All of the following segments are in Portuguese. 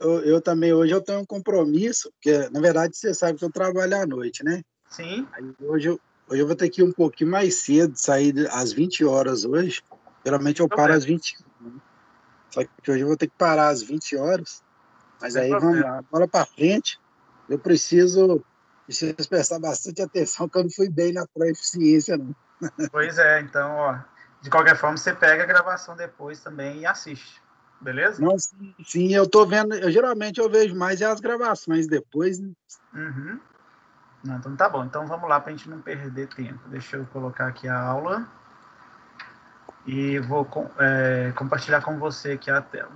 eu também, hoje eu tenho um compromisso, porque, na verdade, você sabe que eu trabalho à noite, né? Sim. Aí hoje eu vou ter que ir um pouquinho mais cedo, sair às 20 horas hoje. Geralmente Sem eu paro problema. às 21, né? Só que hoje eu vou ter que parar às 20 horas. Mas Sem aí vamos problema. lá, bola para frente. Eu preciso prestar bastante atenção, que eu não fui bem na proficiência, não. Pois é, então, ó, de qualquer forma, você pega a gravação depois também e assiste, beleza? Não, sim, sim, eu tô vendo, geralmente eu vejo mais as gravações depois, né? Uhum. Não, então tá bom. Então vamos lá para a gente não perder tempo. Deixa eu colocar aqui a aula e vou compartilhar com você aqui a tela.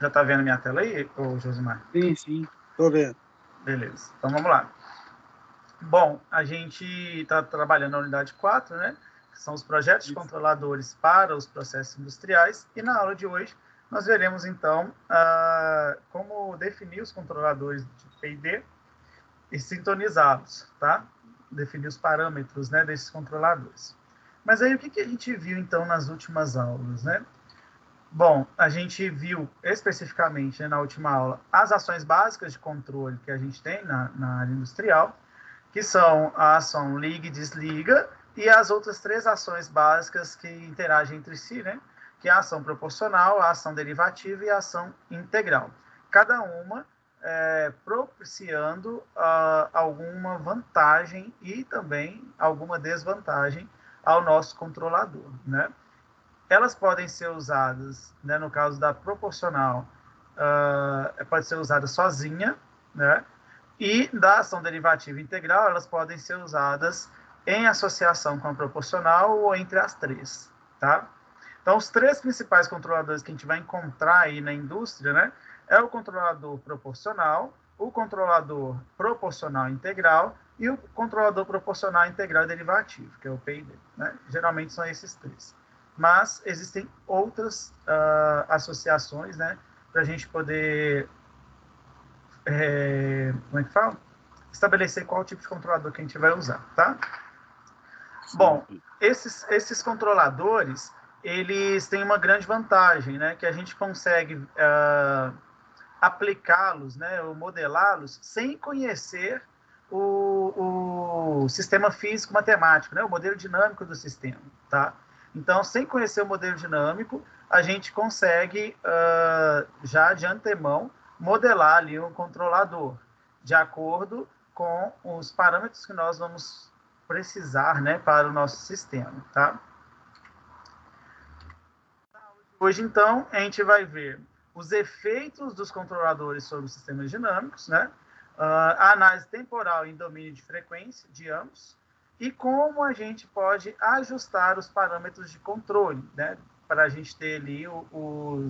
Já tá vendo minha tela aí, ô Josimar? Sim, sim, tô vendo. Beleza. Então vamos lá. Bom, a gente está trabalhando na unidade 4, né? Que são os projetos controladores para os processos industriais. E na aula de hoje nós veremos então como definir os controladores de P&D e sintonizá-los, tá? Definir os parâmetros, né, desses controladores. Mas aí o que a gente viu então nas últimas aulas, né? Bom, a gente viu especificamente, né, na última aula as ações básicas de controle que a gente tem na área industrial, que são a ação liga e desliga e as outras três ações básicas que interagem entre si, né? Que é a ação proporcional, a ação derivativa e a ação integral. Cada uma propiciando alguma vantagem e também alguma desvantagem ao nosso controlador, né? Elas podem ser usadas, né, no caso da proporcional, pode ser usada sozinha, né? E da ação derivativa integral, elas podem ser usadas em associação com a proporcional ou entre as três, tá? Então, os três principais controladores que a gente vai encontrar aí na indústria, né, é o controlador proporcional, o controlador proporcional integral e o controlador proporcional integral derivativo, que é o P&D, né? Geralmente são esses três. Mas existem outras associações, né, para a gente poder como é que fala? Estabelecer qual tipo de controlador que a gente vai usar, tá? Bom, esses controladores, eles têm uma grande vantagem, né? Que a gente consegue aplicá-los, né? Ou modelá-los sem conhecer o sistema físico-matemático, né? O modelo dinâmico do sistema, tá? Então, sem conhecer o modelo dinâmico, a gente consegue, já de antemão, modelar ali um controlador, de acordo com os parâmetros que nós vamos precisar, né, para o nosso sistema, tá? Hoje, então, a gente vai ver os efeitos dos controladores sobre os sistemas dinâmicos, né? A análise temporal em domínio de frequência de ambos e como a gente pode ajustar os parâmetros de controle, né? Para a gente ter ali o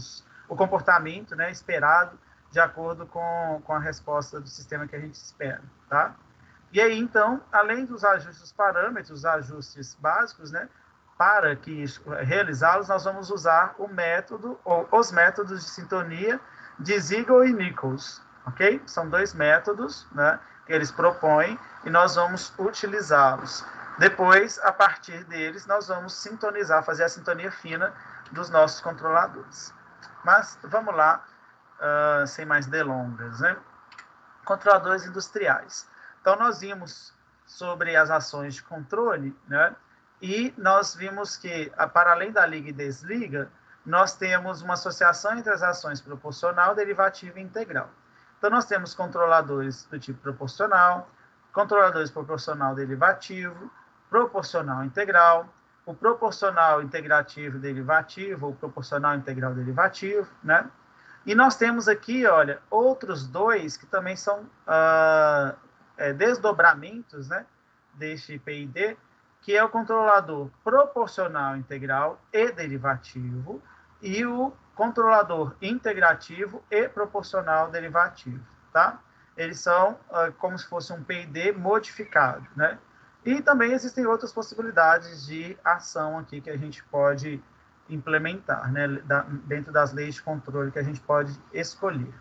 comportamento, né, esperado de acordo com a resposta do sistema que a gente espera, tá? E aí, então, além dos ajustes dos parâmetros, os ajustes básicos, né, para que realizá-los, nós vamos usar o método, ou os métodos de sintonia de Siegel e Nichols, ok? São dois métodos, né, que eles propõem e nós vamos utilizá-los. Depois, a partir deles, nós vamos sintonizar, fazer a sintonia fina dos nossos controladores. Mas vamos lá, sem mais delongas, né? Controladores industriais. Então, nós vimos sobre as ações de controle, né? E nós vimos que, para além da liga e desliga, nós temos uma associação entre as ações proporcional, derivativa e integral. Então, nós temos controladores do tipo proporcional, controladores proporcional derivativo, proporcional integral, o proporcional integrativo derivativo, o proporcional integral derivativo, né? E nós temos aqui, olha, outros dois que também são desdobramentos, né, deste PID, que é o controlador proporcional integral e derivativo e o controlador integrativo e proporcional derivativo, tá? Eles são como se fosse um PID modificado, né? E também existem outras possibilidades de ação aqui que a gente pode implementar, né, dentro das leis de controle que a gente pode escolher.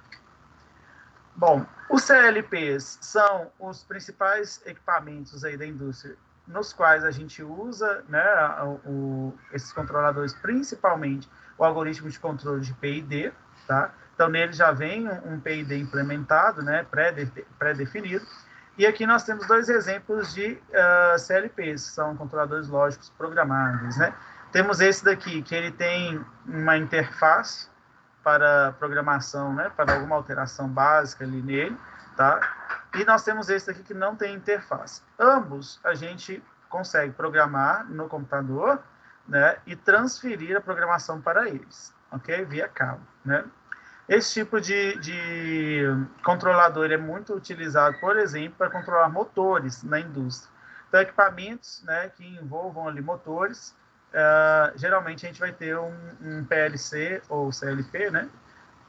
Bom, os CLPs são os principais equipamentos aí da indústria nos quais a gente usa, né, esses controladores, principalmente o algoritmo de controle de PID, tá? Então, nele já vem um PID implementado, né, pré-definido. E aqui nós temos dois exemplos de CLPs, que são controladores lógicos programáveis, né? Temos esse daqui, que ele tem uma interface para programação, né, para alguma alteração básica ali nele, tá? E nós temos esse daqui que não tem interface. Ambos a gente consegue programar no computador, né, e transferir a programação para eles, ok? Via cabo, né? Esse tipo de controlador é muito utilizado, por exemplo, para controlar motores na indústria. Então, equipamentos, né, que envolvam ali motores, geralmente a gente vai ter um PLC ou CLP, né,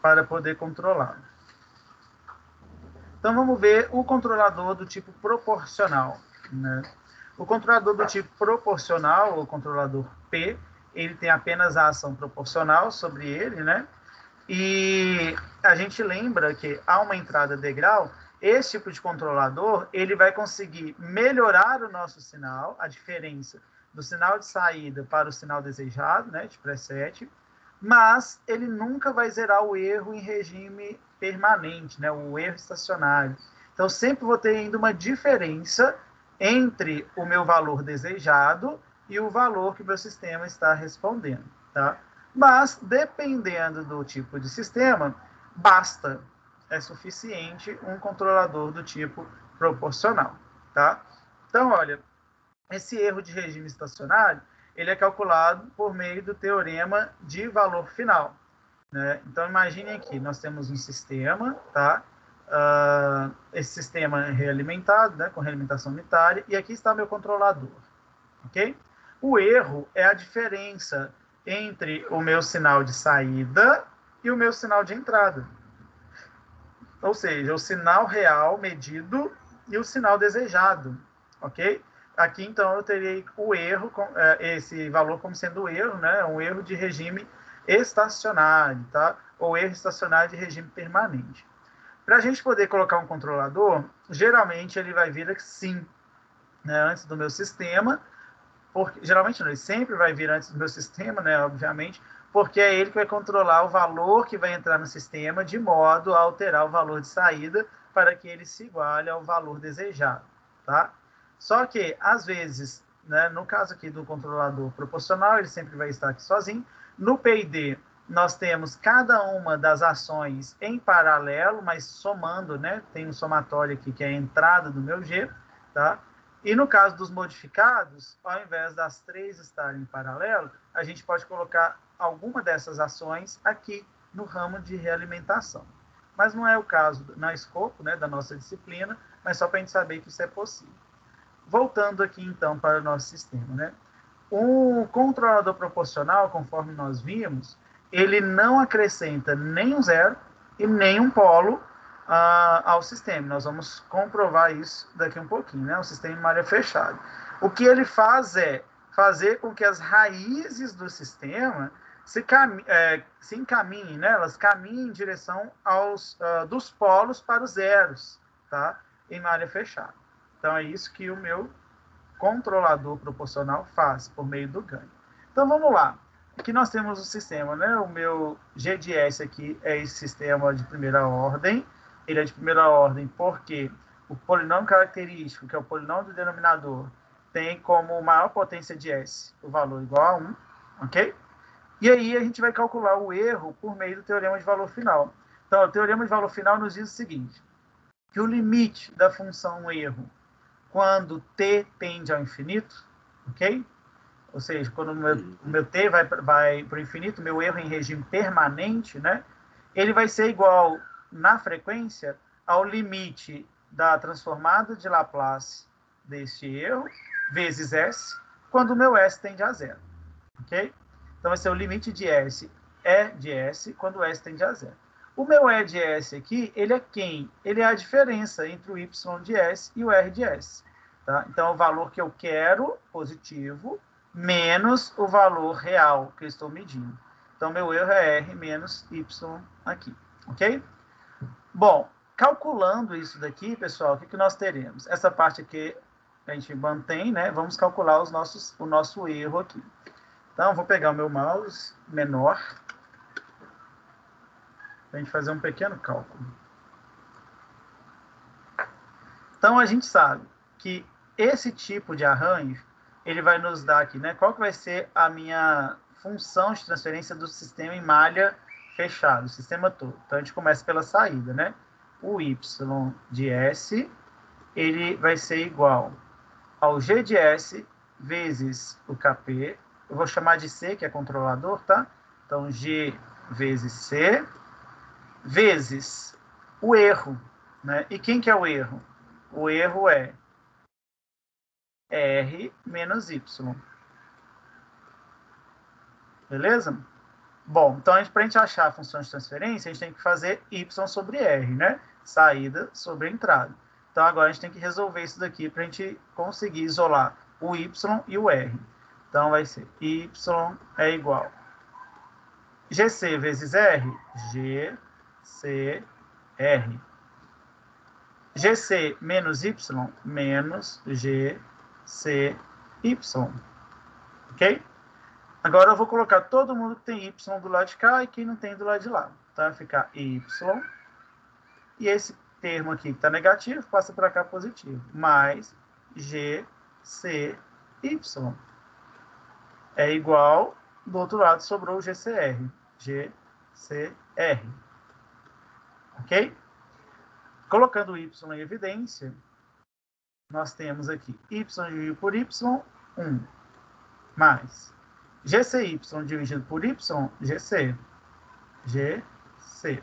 para poder controlar. Então, vamos ver o controlador do tipo proporcional, né? O controlador do tipo proporcional, o controlador P, ele tem apenas a ação proporcional sobre ele, né? E a gente lembra que há uma entrada degrau, esse tipo de controlador, ele vai conseguir melhorar o nosso sinal, a diferença do sinal de saída para o sinal desejado, né, de preset, mas ele nunca vai zerar o erro em regime permanente, né, o erro estacionário. Então, sempre vou ter ainda uma diferença entre o meu valor desejado e o valor que o meu sistema está respondendo, tá? Mas, dependendo do tipo de sistema, basta, é suficiente um controlador do tipo proporcional, tá? Então, olha, esse erro de regime estacionário, ele é calculado por meio do teorema de valor final, né? Então, imagine aqui, nós temos um sistema, tá? Esse sistema é realimentado, né, com realimentação unitária, e aqui está meu controlador, ok? O erro é a diferença entre o meu sinal de saída e o meu sinal de entrada. Ou seja, o sinal real medido e o sinal desejado, ok? Aqui, então, eu terei o erro, esse valor como sendo o erro, né? Um erro de regime estacionário, tá? Ou erro estacionário de regime permanente. Para a gente poder colocar um controlador, geralmente ele vai vir assim, né? Antes do meu sistema, porque geralmente não, ele sempre vai vir antes do meu sistema, né, obviamente, porque é ele que vai controlar o valor que vai entrar no sistema de modo a alterar o valor de saída para que ele se iguale ao valor desejado, tá? Só que, às vezes, né, no caso aqui do controlador proporcional, ele sempre vai estar aqui sozinho. No PID, nós temos cada uma das ações em paralelo, mas somando, né, tem um somatório aqui que é a entrada do meu G, tá? E no caso dos modificados, ao invés das 3 estarem em paralelo, a gente pode colocar alguma dessas ações aqui no ramo de realimentação. Mas não é o caso na escopo, né, da nossa disciplina, mas só para a gente saber que isso é possível. Voltando aqui, então, para o nosso sistema, né? O controlador proporcional, conforme nós vimos, ele não acrescenta nem um zero e nem um polo ao sistema. Nós vamos comprovar isso daqui um pouquinho, né? O sistema em malha fechada. O que ele faz é fazer com que as raízes do sistema se encaminhem, né? Elas caminhem em direção dos polos para os zeros, tá? Em malha fechada. Então, é isso que o meu controlador proporcional faz por meio do ganho. Então, vamos lá. Aqui nós temos o sistema, né? O meu GDS aqui é esse sistema de primeira ordem. Ele é de primeira ordem porque o polinômio característico, que é o polinômio do denominador, tem como maior potência de S o valor igual a 1, ok? E aí a gente vai calcular o erro por meio do teorema de valor final. Então, o teorema de valor final nos diz o seguinte, que o limite da função erro quando t tende ao infinito, ok? Ou seja, quando o meu t vai para o infinito, meu erro em regime permanente, né? Ele vai ser igual, na frequência, ao limite da transformada de Laplace deste erro, vezes S, quando o meu S tende a zero, ok? Então, vai ser o limite de S, E de S, quando o S tende a zero. O meu E de S aqui, ele é quem? Ele é a diferença entre o Y de S e o R de S. Tá? Então, o valor que eu quero, positivo, menos o valor real que eu estou medindo. Então, meu erro é R menos Y aqui, ok? Bom, calculando isso daqui, pessoal, o que nós teremos? Essa parte aqui a gente mantém, né? Vamos calcular o nosso erro aqui. Então, vou pegar o meu mouse menor para a gente fazer um pequeno cálculo. Então, a gente sabe que esse tipo de arranjo, ele vai nos dar aqui, né? Qual que vai ser a minha função de transferência do sistema em malha fechado, o sistema todo. Então, a gente começa pela saída, né? O y de S, ele vai ser igual ao g de S vezes o Kp. Eu vou chamar de C, que é controlador, tá? Então, G vezes C, vezes o erro, né? E quem que é o erro? O erro é R menos Y. Beleza? Bom, então, para a gente achar a função de transferência, a gente tem que fazer Y sobre R, né? Saída sobre entrada. Então, agora a gente tem que resolver isso daqui para a gente conseguir isolar o Y e o R. Então, vai ser Y é igual GC vezes R, GC, R. GC menos Y, menos GC, Y. Ok? Agora eu vou colocar todo mundo que tem Y do lado de cá e quem não tem do lado de lá. Então, vai ficar Y. E esse termo aqui que está negativo, passa para cá positivo. Mais GCY. É igual, do outro lado sobrou o GCR. GCR. Ok? Colocando o Y em evidência, nós temos aqui Y dividido por Y, 1. Mais GCY dividido por Y, GC. GC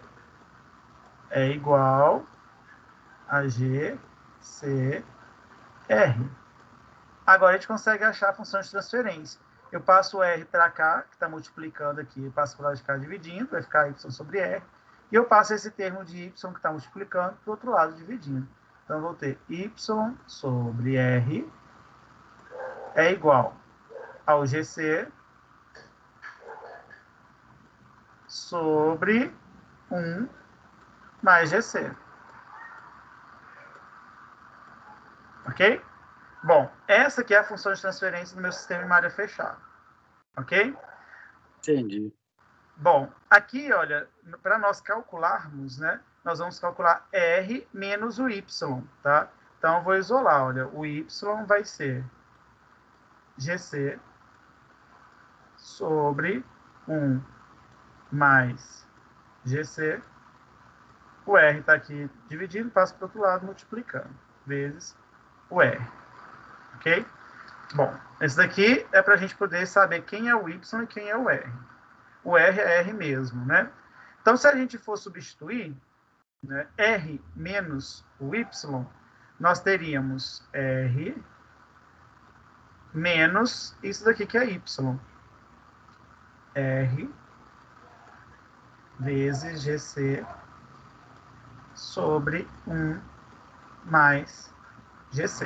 é igual a GCR. Agora a gente consegue achar a função de transferência. Eu passo o R para cá, que está multiplicando aqui, eu passo para o lado de cá dividindo, vai ficar Y sobre R. E eu passo esse termo de Y que está multiplicando para o outro lado dividindo. Então, eu vou ter Y sobre R é igual ao GC sobre 1 mais GC. Ok? Bom, essa aqui é a função de transferência do meu sistema em área fechada. Ok? Entendi. Bom, aqui, olha, para nós calcularmos, né, nós vamos calcular R menos o Y, tá? Então, eu vou isolar, olha, o Y vai ser GC sobre 1 mais GC. O R está aqui dividindo, passa para o outro lado multiplicando, vezes o R. Ok? Bom, esse daqui é para a gente poder saber quem é o Y e quem é o R. O R é R mesmo, né? Então, se a gente for substituir, né, R menos o Y, nós teríamos R menos isso daqui que é Y. R vezes GC sobre 1 mais GC.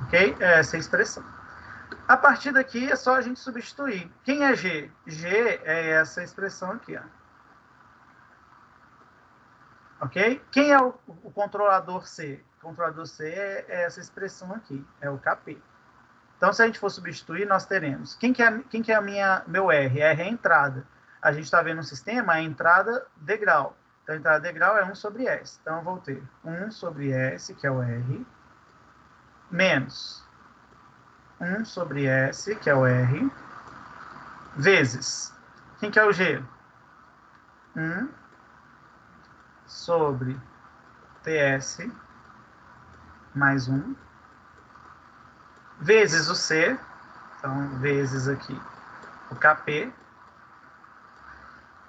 Ok? É essa a expressão. A partir daqui é só a gente substituir. Quem é G? G é essa expressão aqui. Ó. Ok? Quem é o controlador C? O controlador C é essa expressão aqui. É o Kp. Então, se a gente for substituir, nós teremos. Quem que é meu R? R é a entrada. A gente está vendo um sistema, a entrada degrau. Então, a entrada degrau é 1 sobre S. Então, eu vou ter 1 sobre S, que é o R, menos 1 sobre S, que é o R, vezes. Quem que é o G? 1 sobre TS mais 1, vezes o C, então, vezes aqui o Kp,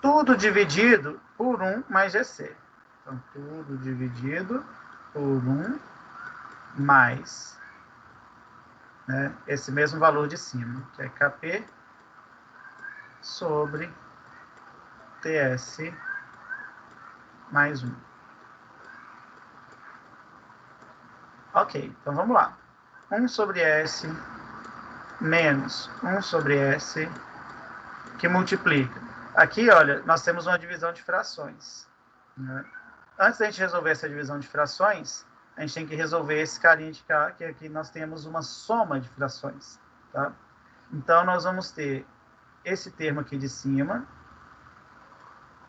tudo dividido por 1 mais GC. Então, tudo dividido por 1 mais, né, esse mesmo valor de cima, que é Kp sobre TS mais 1. Ok, então vamos lá. 1 sobre S menos 1 sobre S, que multiplica. Aqui, olha, nós temos uma divisão de frações. Né? Antes da gente resolver essa divisão de frações, a gente tem que resolver esse carinha de cá, que aqui nós temos uma soma de frações, tá? Então, nós vamos ter esse termo aqui de cima,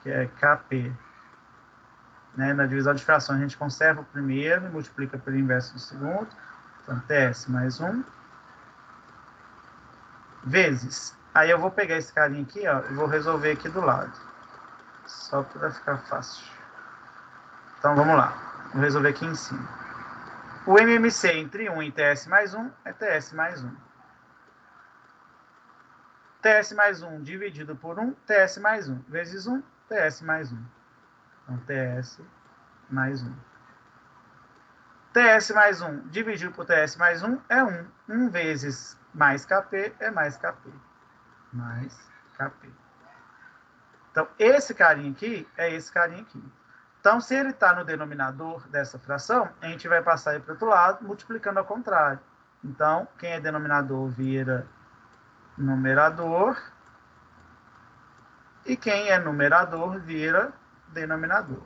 que é KP. Né? Na divisão de frações, a gente conserva o primeiro e multiplica pelo inverso do segundo. Então, TS mais 1 vezes. Aí eu vou pegar esse carinha aqui, ó, e vou resolver aqui do lado. Só para ficar fácil. Então, vamos lá. Vou resolver aqui em cima. O MMC entre 1 e TS mais 1 é TS mais 1. TS mais 1 dividido por 1, TS mais 1. Vezes 1, TS mais 1. Então, TS mais 1. TS mais 1 dividido por TS mais 1 é 1. 1 vezes mais KP é mais KP. Mais KP. Então, esse carinha aqui é esse carinha aqui. Então, se ele está no denominador dessa fração, a gente vai passar ele para o outro lado, multiplicando ao contrário. Então, quem é denominador vira numerador. E quem é numerador vira denominador.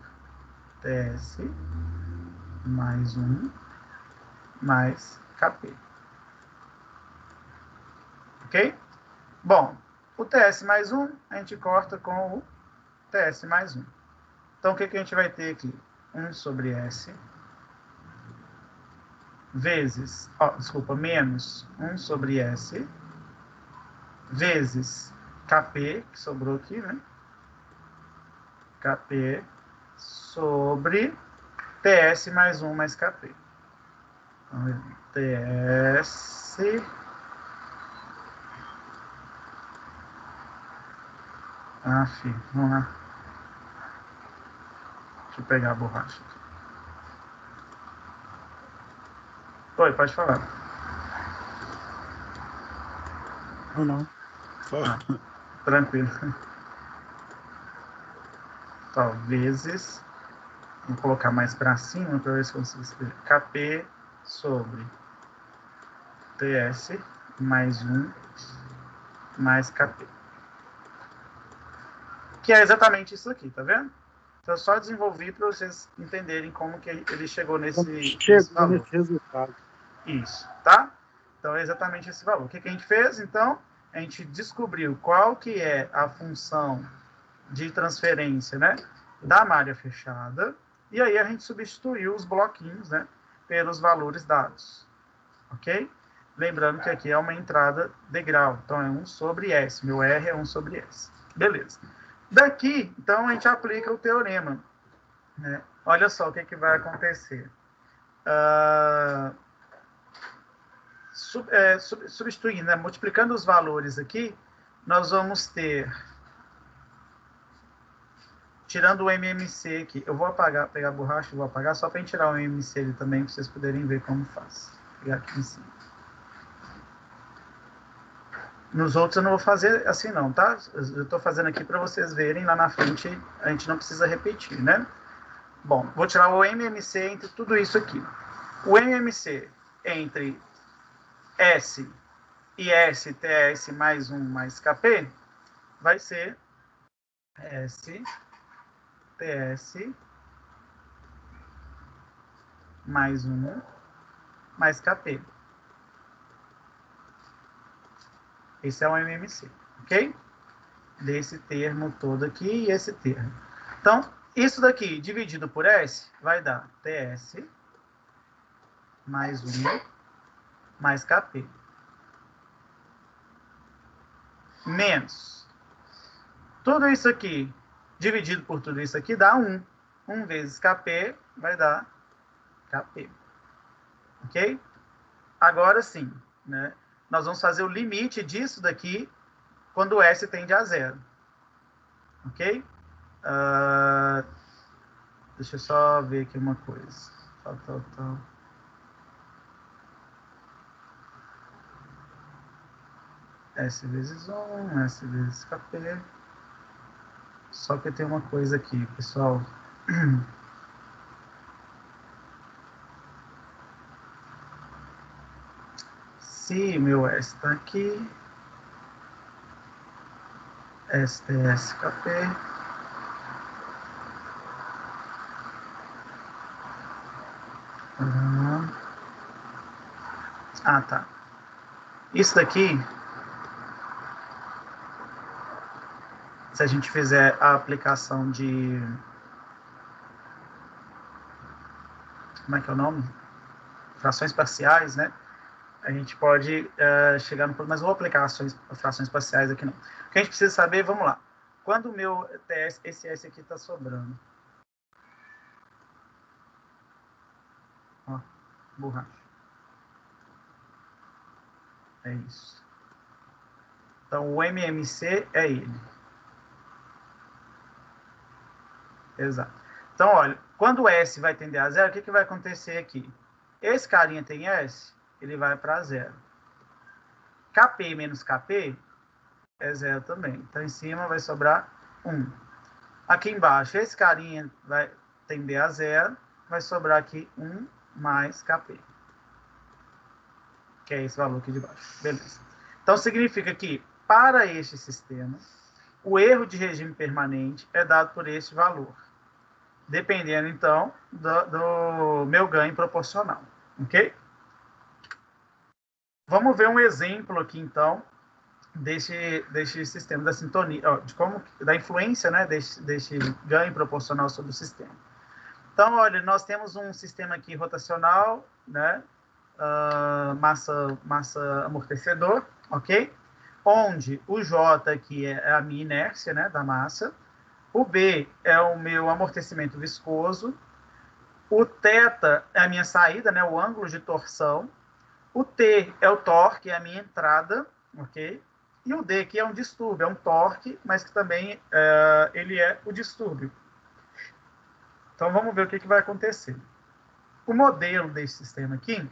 TS mais 1 mais KP. Ok? Bom, o TS mais 1 a gente corta com o TS mais 1. Então, o que a gente vai ter aqui? 1 sobre S vezes, menos 1 sobre S vezes KP, que sobrou aqui, né? KP sobre TS mais 1 mais KP. Então, TS vamos lá. Deixa eu pegar a borracha aqui. Oi, pode falar. Não. Tranquilo. Então, vezes, vou colocar mais para cima para ver se eu consigo escrever. KP sobre TS mais 1 mais KP. Que é exatamente isso aqui, tá vendo? Então, eu só desenvolvi para vocês entenderem como que ele chegou nesse valor. Nesse resultado. Isso, tá? Então, é exatamente esse valor. O que a gente fez, então? A gente descobriu qual que é a função de transferência, né, da malha fechada, e aí a gente substituiu os bloquinhos, né, pelos valores dados, ok? Lembrando que aqui é uma entrada degrau, então é 1 sobre S, meu R é 1 sobre S. Beleza. Daqui, então, a gente aplica o teorema, né? Olha só o que vai acontecer. Substituindo, né, multiplicando os valores aqui, nós vamos ter, tirando o MMC aqui, eu vou pegar a borracha e vou apagar, só para a gente tirar o MMC ali também, para vocês poderem ver como faz. Vou pegar aqui em cima. Nos outros eu não vou fazer assim não, tá? Eu estou fazendo aqui para vocês verem, lá na frente a gente não precisa repetir, né? Bom, vou tirar o MMC entre tudo isso aqui. O MMC entre S e S, TS mais 1 mais KP, vai ser S, TS mais 1 mais KP. Esse é o MMC, ok? Desse termo todo aqui e esse termo. Então, isso daqui dividido por S vai dar TS mais 1 mais KP. Menos. Tudo isso aqui dividido por tudo isso aqui dá 1. 1 vezes KP vai dar KP. Ok? Agora sim, né? Nós vamos fazer o limite disso daqui quando o S tende a 0. Ok? Deixa eu só ver aqui uma coisa. Tal. S vezes 1, S vezes KP. Só que tem uma coisa aqui, pessoal. Se meu S está aqui, STSKP, Ah, tá. Isso daqui, se a gente fizer a aplicação de... Como é que é o nome? Frações parciais, né? A gente pode chegar no... Mas vou aplicar frações parciais aqui não. O que a gente precisa saber, vamos lá. Quando o meu TS, esse S aqui está sobrando. Ó, borracha. É isso. Então, o MMC é ele. Exato. Então, olha, quando o S vai tender a zero, o que vai acontecer aqui? Esse carinha tem S, ele vai para zero. KP menos KP é zero também. Então, em cima vai sobrar 1. Aqui embaixo, esse carinha vai tender a zero, vai sobrar aqui 1 mais KP. Que é esse valor aqui de baixo. Beleza. Então, significa que, para este sistema, o erro de regime permanente é dado por este valor. Dependendo, então, do meu ganho proporcional. Ok? Vamos ver um exemplo aqui, então, deste sistema da sintonia, da influência, né, deste ganho proporcional sobre o sistema. Então, olha, nós temos um sistema aqui rotacional, né, massa amortecedor, ok? Onde o J aqui é a minha inércia, né, da massa, o B é o meu amortecimento viscoso, o θ é a minha saída, né, o ângulo de torção, o T é o torque, é a minha entrada, ok? E o D aqui é um distúrbio, é um torque, mas que também ele é o distúrbio. Então, vamos ver o que vai acontecer. O modelo desse sistema aqui,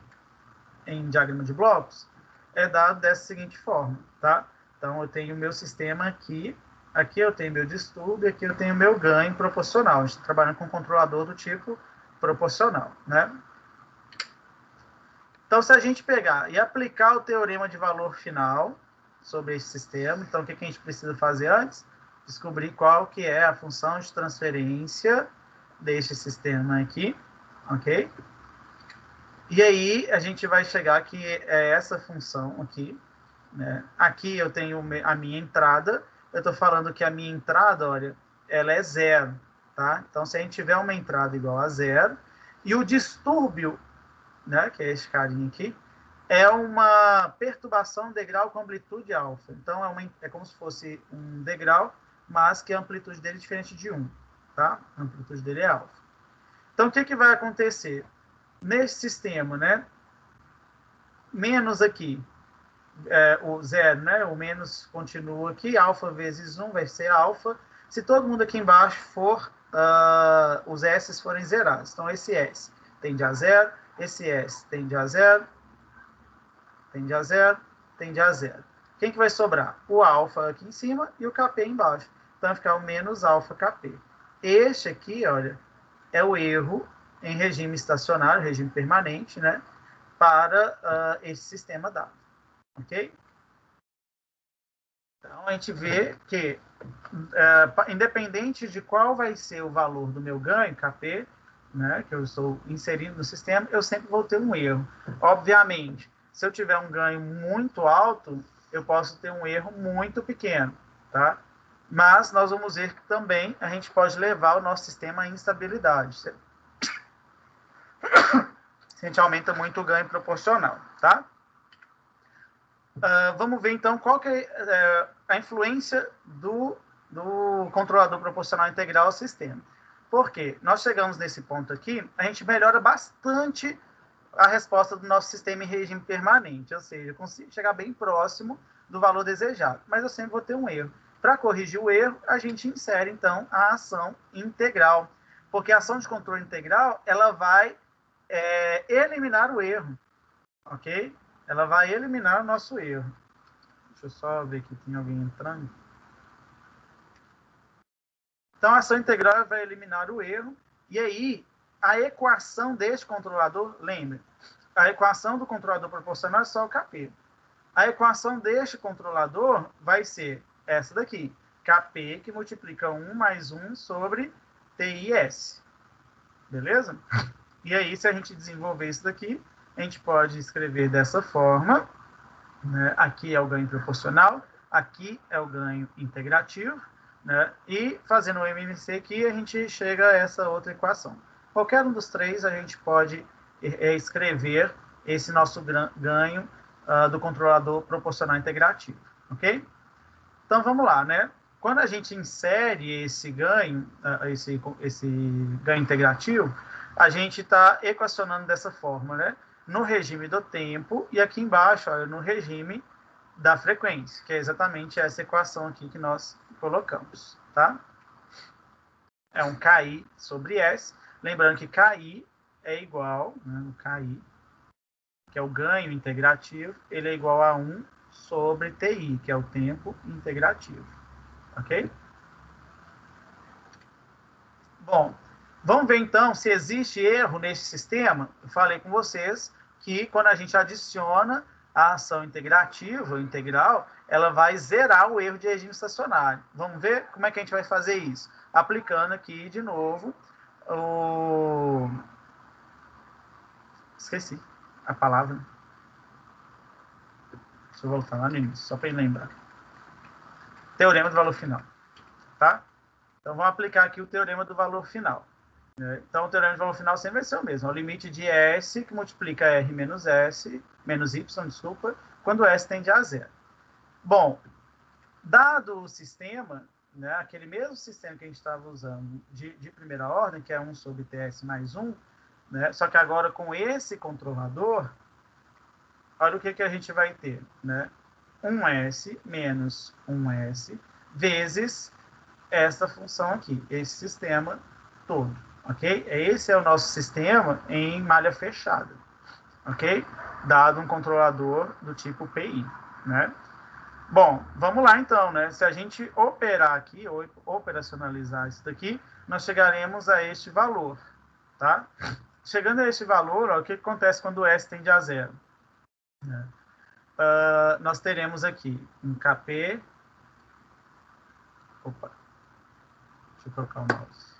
em diagrama de blocos, é dado dessa seguinte forma, tá? Então, eu tenho o meu sistema aqui eu tenho meu distúrbio, aqui eu tenho meu ganho proporcional. A gente está trabalhando com um controlador do tipo proporcional, né? Então, se a gente pegar e aplicar o teorema de valor final sobre esse sistema, então, o que a gente precisa fazer antes? Descobrir qual que é a função de transferência deste sistema aqui, ok? E aí, a gente vai chegar que é essa função aqui, né? Aqui eu tenho a minha entrada, eu estou falando que a minha entrada, olha, ela é zero, tá? Então, se a gente tiver uma entrada igual a zero, e o distúrbio, né, que é esse carinha aqui, é uma perturbação degrau com amplitude alfa. Então, é como se fosse um degrau, mas que a amplitude dele é diferente de 1, tá? A amplitude dele é alfa. Então, o que vai acontecer? Nesse sistema, né, menos aqui, o zero, né, o menos continua aqui, alfa vezes 1 vai ser alfa. Se todo mundo aqui embaixo for, os S forem zerados. Então, esse S tende a zero, esse S tende a zero, tende a zero, tende a zero. Quem que vai sobrar? O alfa aqui em cima e o Kp embaixo. Então, vai ficar o menos alfa Kp. Este aqui, olha, é o erro em regime estacionário, regime permanente, né, para esse sistema dado. Ok? Então, a gente vê que, independente de qual vai ser o valor do meu ganho, Kp, né, que eu estou inserindo no sistema, eu sempre vou ter um erro. Obviamente, se eu tiver um ganho muito alto, eu posso ter um erro muito pequeno, tá? Mas nós vamos ver que também a gente pode levar o nosso sistema à instabilidade. Se a gente aumenta muito o ganho proporcional, tá? Vamos ver, então, qual que é a influência do controlador proporcional integral ao sistema. Por quê? Nós chegamos nesse ponto aqui, a gente melhora bastante a resposta do nosso sistema em regime permanente, ou seja, eu consigo chegar bem próximo do valor desejado, mas eu sempre vou ter um erro. Para corrigir o erro, a gente insere, então, a ação integral, porque a ação de controle integral, ela vai eliminar o erro, ok? Ela vai eliminar o nosso erro. Deixa eu só ver aqui, tem alguém entrando. Então, a ação integral vai eliminar o erro. E aí, a equação deste controlador, lembre, a equação do controlador proporcional é só o Kp. A equação deste controlador vai ser essa daqui. Kp que multiplica 1 mais 1 sobre TIS. Beleza? E aí, se a gente desenvolver isso daqui, a gente pode escrever dessa forma, né? Aqui é o ganho proporcional, aqui é o ganho integrativo, né? E fazendo o MMC aqui, a gente chega a essa outra equação. Qualquer um dos três, a gente pode escrever esse nosso ganho do controlador proporcional integrativo, ok? Então, vamos lá, né? Quando a gente insere esse ganho, esse ganho integrativo, a gente está equacionando dessa forma, né? No regime do tempo e aqui embaixo, olha, no regime da frequência, que é exatamente essa equação aqui que nós colocamos, tá? É um KI sobre S. Lembrando que KI é igual, né, o KI, que é o ganho integrativo, ele é igual a 1 sobre TI, que é o tempo integrativo. Ok? Bom, vamos ver então se existe erro nesse sistema. Eu falei com vocês que quando a gente adiciona a ação integrativa, integral, ela vai zerar o erro de regime estacionário. Vamos ver como é que a gente vai fazer isso? Aplicando aqui de novo o... Esqueci a palavra. Deixa eu voltar lá no início, só para lembrar. Teorema do valor final. Tá? Então, vamos aplicar aqui o teorema do valor final. Então, o teorema do valor final sempre vai ser o mesmo. É o limite de S que multiplica R menos S, menos Y, desculpa, quando S tende a zero. Bom, dado o sistema, né, aquele mesmo sistema que a gente estava usando de primeira ordem, que é 1 sobre TS mais 1, né, só que agora com esse controlador, olha o que a gente vai ter, né? 1S menos 1S vezes essa função aqui, esse sistema todo, ok? Esse é o nosso sistema em malha fechada, ok? Dado um controlador do tipo PI, né? Bom, vamos lá então, né? Se a gente operar aqui, ou operacionalizar isso daqui, nós chegaremos a este valor, tá? Chegando a este valor, ó, o que acontece quando o S tende a zero? Né? Nós teremos aqui um KP... Opa! Deixa eu trocar o mouse.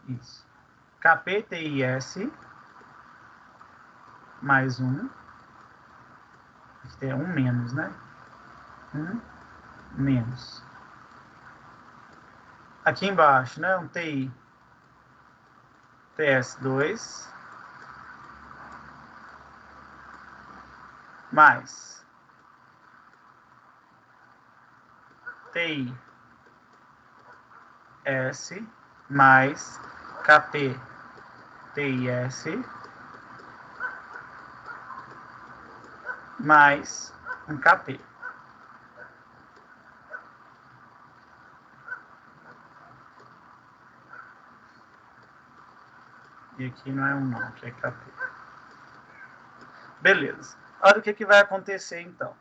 Isso. KPTIS mais 1. Aqui tem 1 menos, né? 1 menos. Aqui embaixo, né? Um TI TS2 mais TI S mais KP TIS mais um KP. E aqui não é um não, aqui é KP. Beleza. Olha o que vai acontecer então.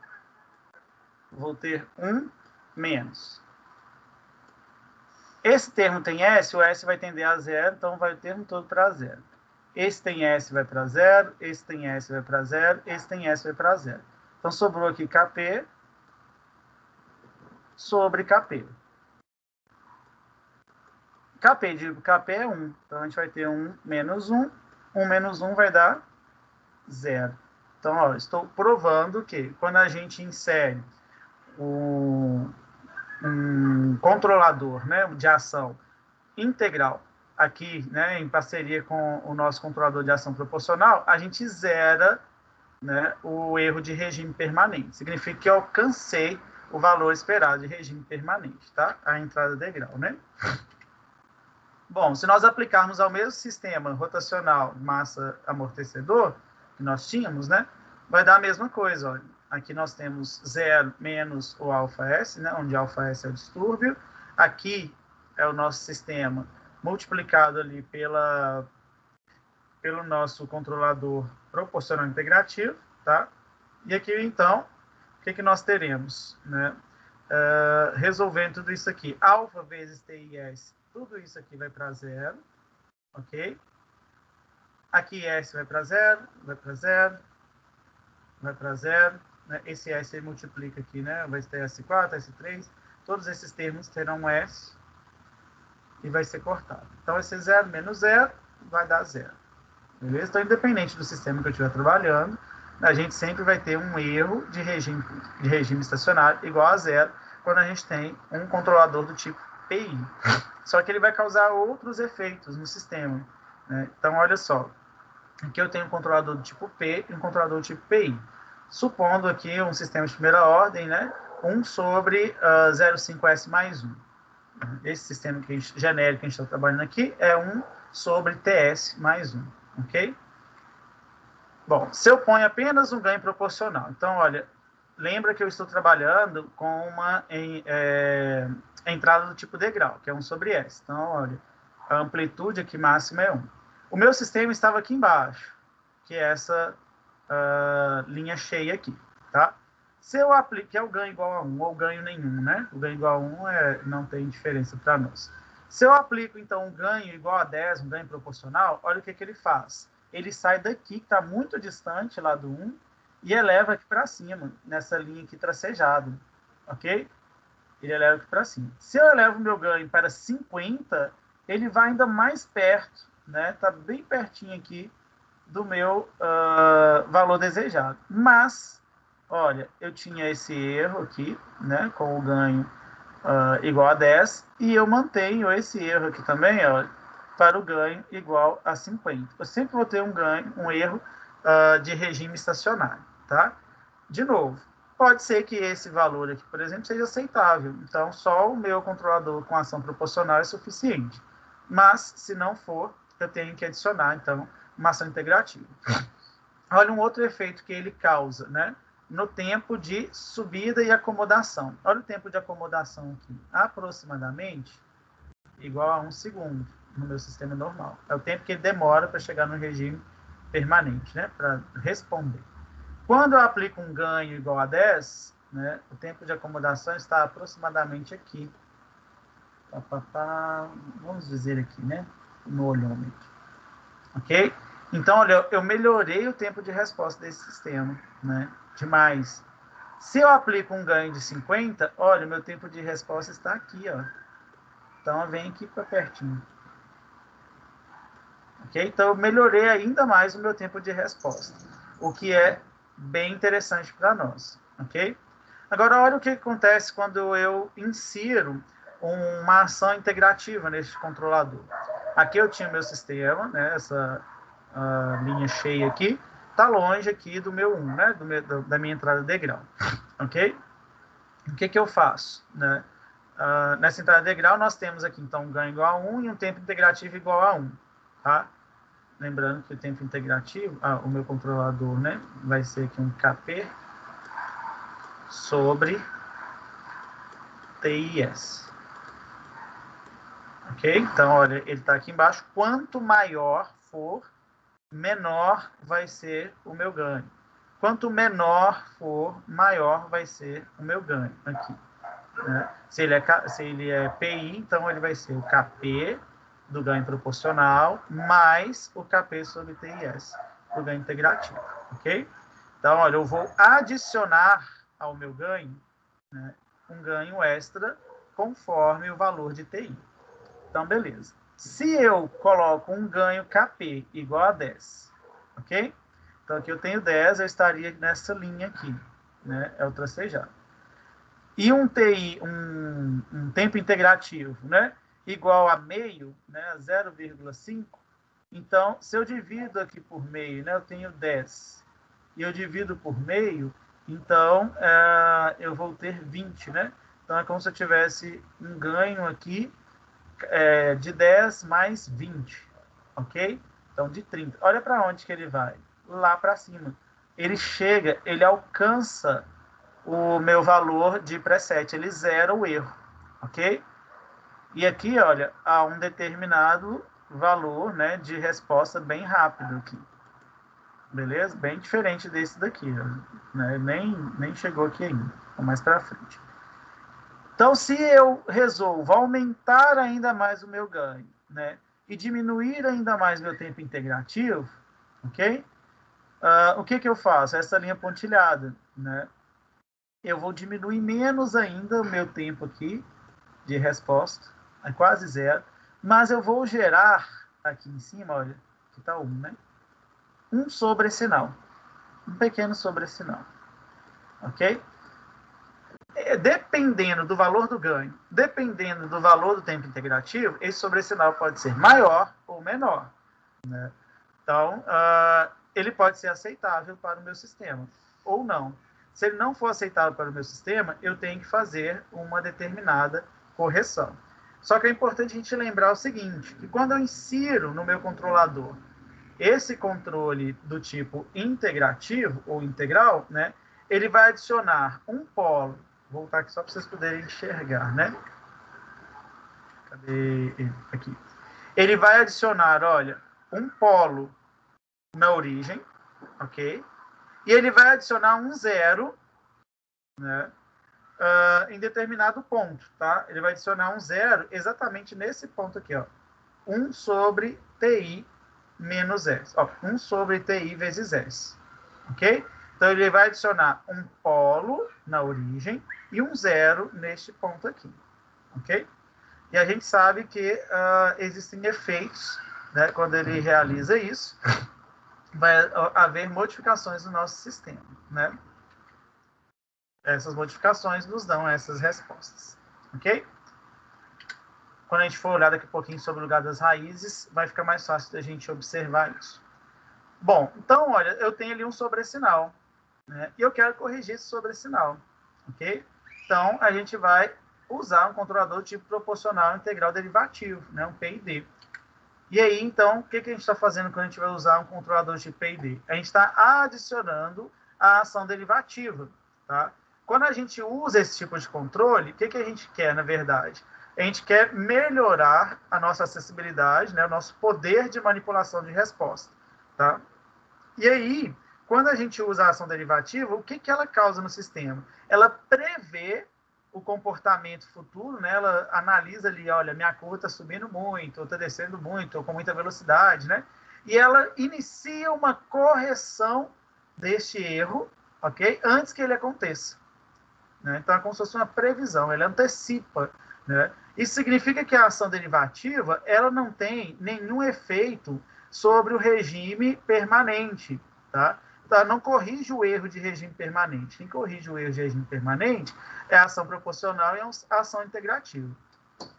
Vou ter 1 menos. Esse termo tem S, o S vai tender a zero, então vai o termo todo para zero. Esse tem S, vai para zero, esse tem S, vai para zero, esse tem S, vai para zero. Então, sobrou aqui KP sobre KP. KP de KP é 1. Então, a gente vai ter 1 menos 1. 1 menos 1 vai dar 0. Então, ó, estou provando que quando a gente insere um controlador, né, de ação integral aqui, né, em parceria com o nosso controlador de ação proporcional, a gente zera, né, o erro de regime permanente. Significa que eu alcancei o valor esperado de regime permanente, tá? A entrada de grau, né? Bom, se nós aplicarmos ao mesmo sistema rotacional massa-amortecedor que nós tínhamos, né, vai dar a mesma coisa. Olha. Aqui nós temos 0 menos o αS, né, onde αS é o distúrbio. Aqui é o nosso sistema multiplicado ali pelo nosso controlador proporcional integrativo, tá? E aqui, então, o que nós teremos, né? Resolvendo tudo isso aqui, alfa vezes TIS, tudo isso aqui vai para zero, ok? Aqui S vai para zero, vai para zero, vai para zero, né? Esse S multiplica aqui, né? Vai ter S4, S3, todos esses termos terão S e vai ser cortado. Então, esse 0 menos 0 vai dar 0. beleza? Então, independente do sistema que eu estiver trabalhando, a gente sempre vai ter um erro de regime estacionário igual a zero quando a gente tem um controlador do tipo PI. Só que ele vai causar outros efeitos no sistema, né? Então, olha só. Aqui eu tenho um controlador do tipo P e um controlador do tipo PI. Supondo aqui um sistema de primeira ordem, né? 1 sobre 0,5S mais 1. Esse sistema genérico que a gente está trabalhando aqui é 1 sobre TS mais 1, ok? Bom, se eu ponho apenas um ganho proporcional, então, olha, lembra que eu estou trabalhando com uma entrada do tipo degrau, que é 1 sobre S. Então, olha, a amplitude aqui máxima é 1. O meu sistema estava aqui embaixo, que é essa linha cheia aqui, tá? Se eu aplico, que é o ganho igual a 1, ou ganho nenhum, né? O ganho igual a 1 não tem diferença para nós. Se eu aplico, então, um ganho igual a 10, um ganho proporcional, olha o que ele faz. Ele sai daqui, que está muito distante lá do 1, e eleva aqui para cima, nessa linha aqui tracejada, ok? Ele eleva aqui para cima. Se eu elevo o meu ganho para 50, ele vai ainda mais perto, né? Está bem pertinho aqui do meu valor desejado. Mas, olha, eu tinha esse erro aqui, né? Com o ganho igual a 10, e eu mantenho esse erro aqui também, ó, para o ganho igual a 50. Eu sempre vou ter um erro de regime estacionário, tá? De novo, pode ser que esse valor aqui, por exemplo, seja aceitável. Então, só o meu controlador com ação proporcional é suficiente. Mas, se não for, eu tenho que adicionar, então, uma ação integrativa. Olha um outro efeito que ele causa, né? No tempo de subida e acomodação. Olha o tempo de acomodação aqui. Aproximadamente igual a 1 segundo no meu sistema normal. É o tempo que ele demora para chegar no regime permanente, né? Para responder. Quando eu aplico um ganho igual a 10, né? O tempo de acomodação está aproximadamente aqui. Vamos dizer aqui, né? No olhômetro. Ok? Então, olha, eu melhorei o tempo de resposta desse sistema, né? Demais. Se eu aplico um ganho de 50, olha, o meu tempo de resposta está aqui, ó. Então, eu venho aqui para pertinho. Ok? Então, eu melhorei ainda mais o meu tempo de resposta, o que é bem interessante para nós, ok? Agora, olha o que acontece quando eu insiro uma ação integrativa neste controlador. Aqui eu tinha meu sistema, né, essa linha cheia aqui, está longe aqui do meu 1, né, da minha entrada degrau, ok? O que eu faço? Né? Nessa entrada degrau, nós temos aqui, então, um ganho igual a 1 e um tempo integrativo igual a 1, tá? Lembrando que o tempo integrativo, o meu controlador, né, vai ser aqui um KP sobre TIS. Ok? Então, olha, ele está aqui embaixo. Quanto maior for, menor vai ser o meu ganho. Quanto menor for, maior vai ser o meu ganho aqui. Né? Se ele é PI, então ele vai ser o KP do ganho proporcional mais o KP sobre TIS, do ganho integrativo. Ok? Então, olha, eu vou adicionar ao meu ganho, né, um ganho extra conforme o valor de TI. Então, beleza. Se eu coloco um ganho KP igual a 10, ok? Então, aqui eu tenho 10, eu estaria nessa linha aqui, né? É o tracejado. E um TI, um tempo integrativo, né? Igual a meio, né? 0,5. Então, se eu divido aqui por meio, né? Eu tenho 10. E eu divido por meio, então eu vou ter 20, né? Então, é como se eu tivesse um ganho aqui de 10 mais 20, ok? Então, de 30. Olha para onde que ele vai. Lá para cima. Ele chega, ele alcança o meu valor de preset. Ele zera o erro, ok? E aqui, olha, há um determinado valor, né, de resposta bem rápido aqui. Beleza? Bem diferente desse daqui. Né? Nem chegou aqui ainda. Vou mais para frente. Então, se eu resolvo aumentar ainda mais o meu ganho, né, e diminuir ainda mais meu tempo integrativo, ok? O que eu faço? Essa linha pontilhada, né? Eu vou diminuir menos ainda o meu tempo aqui de resposta, é quase zero, mas eu vou gerar aqui em cima, olha, aqui está 1, né? um sobressinal. Um pequeno sobressinal. Ok? Dependendo do valor do ganho, dependendo do valor do tempo integrativo, esse sobressinal pode ser maior ou menor. Né? Então, ele pode ser aceitável para o meu sistema, ou não. Se ele não for aceitável para o meu sistema, eu tenho que fazer uma determinada correção. Só que é importante a gente lembrar o seguinte, que quando eu insiro no meu controlador esse controle do tipo integrativo ou integral, né, ele vai adicionar um polo. Vou voltar aqui só para vocês poderem enxergar, né? Cadê ele? Aqui. Ele vai adicionar, olha, um polo na origem, ok? E ele vai adicionar um zero, né, em determinado ponto, tá? Ele vai adicionar um zero exatamente nesse ponto aqui, ó. 1 sobre TI menos S. Ó, 1 sobre TI vezes S. Ok? Então, ele vai adicionar um polo na origem e um zero neste ponto aqui. Ok? E a gente sabe que existem efeitos, né, quando ele realiza isso, vai haver modificações no nosso sistema. Né? Essas modificações nos dão essas respostas. Ok? Quando a gente for olhar daqui a pouquinho sobre o lugar das raízes, vai ficar mais fácil da gente observar isso. Bom, então, olha, eu tenho ali um sobressinal, né? E eu quero corrigir esse sobressinal, ok? Então, a gente vai usar um controlador tipo proporcional integral derivativo, né? Um PID. E aí, então, o que a gente está fazendo quando a gente vai usar um controlador tipo PID? A gente está adicionando a ação derivativa, tá? Quando a gente usa esse tipo de controle, o que a gente quer, na verdade? A gente quer melhorar a nossa acessibilidade, né? O nosso poder de manipulação de resposta, tá? E aí, quando a gente usa a ação derivativa, o que ela causa no sistema? Ela prevê o comportamento futuro, né? Ela analisa ali, olha, minha curva está subindo muito, ou está descendo muito, ou com muita velocidade, né? E ela inicia uma correção deste erro, ok? Antes que ele aconteça. Né? Então, é como se fosse uma previsão, ela antecipa, né? Isso significa que a ação derivativa, ela não tem nenhum efeito sobre o regime permanente, tá? Então, não corrige o erro de regime permanente. Quem corrige o erro de regime permanente é a ação proporcional e a ação integrativa,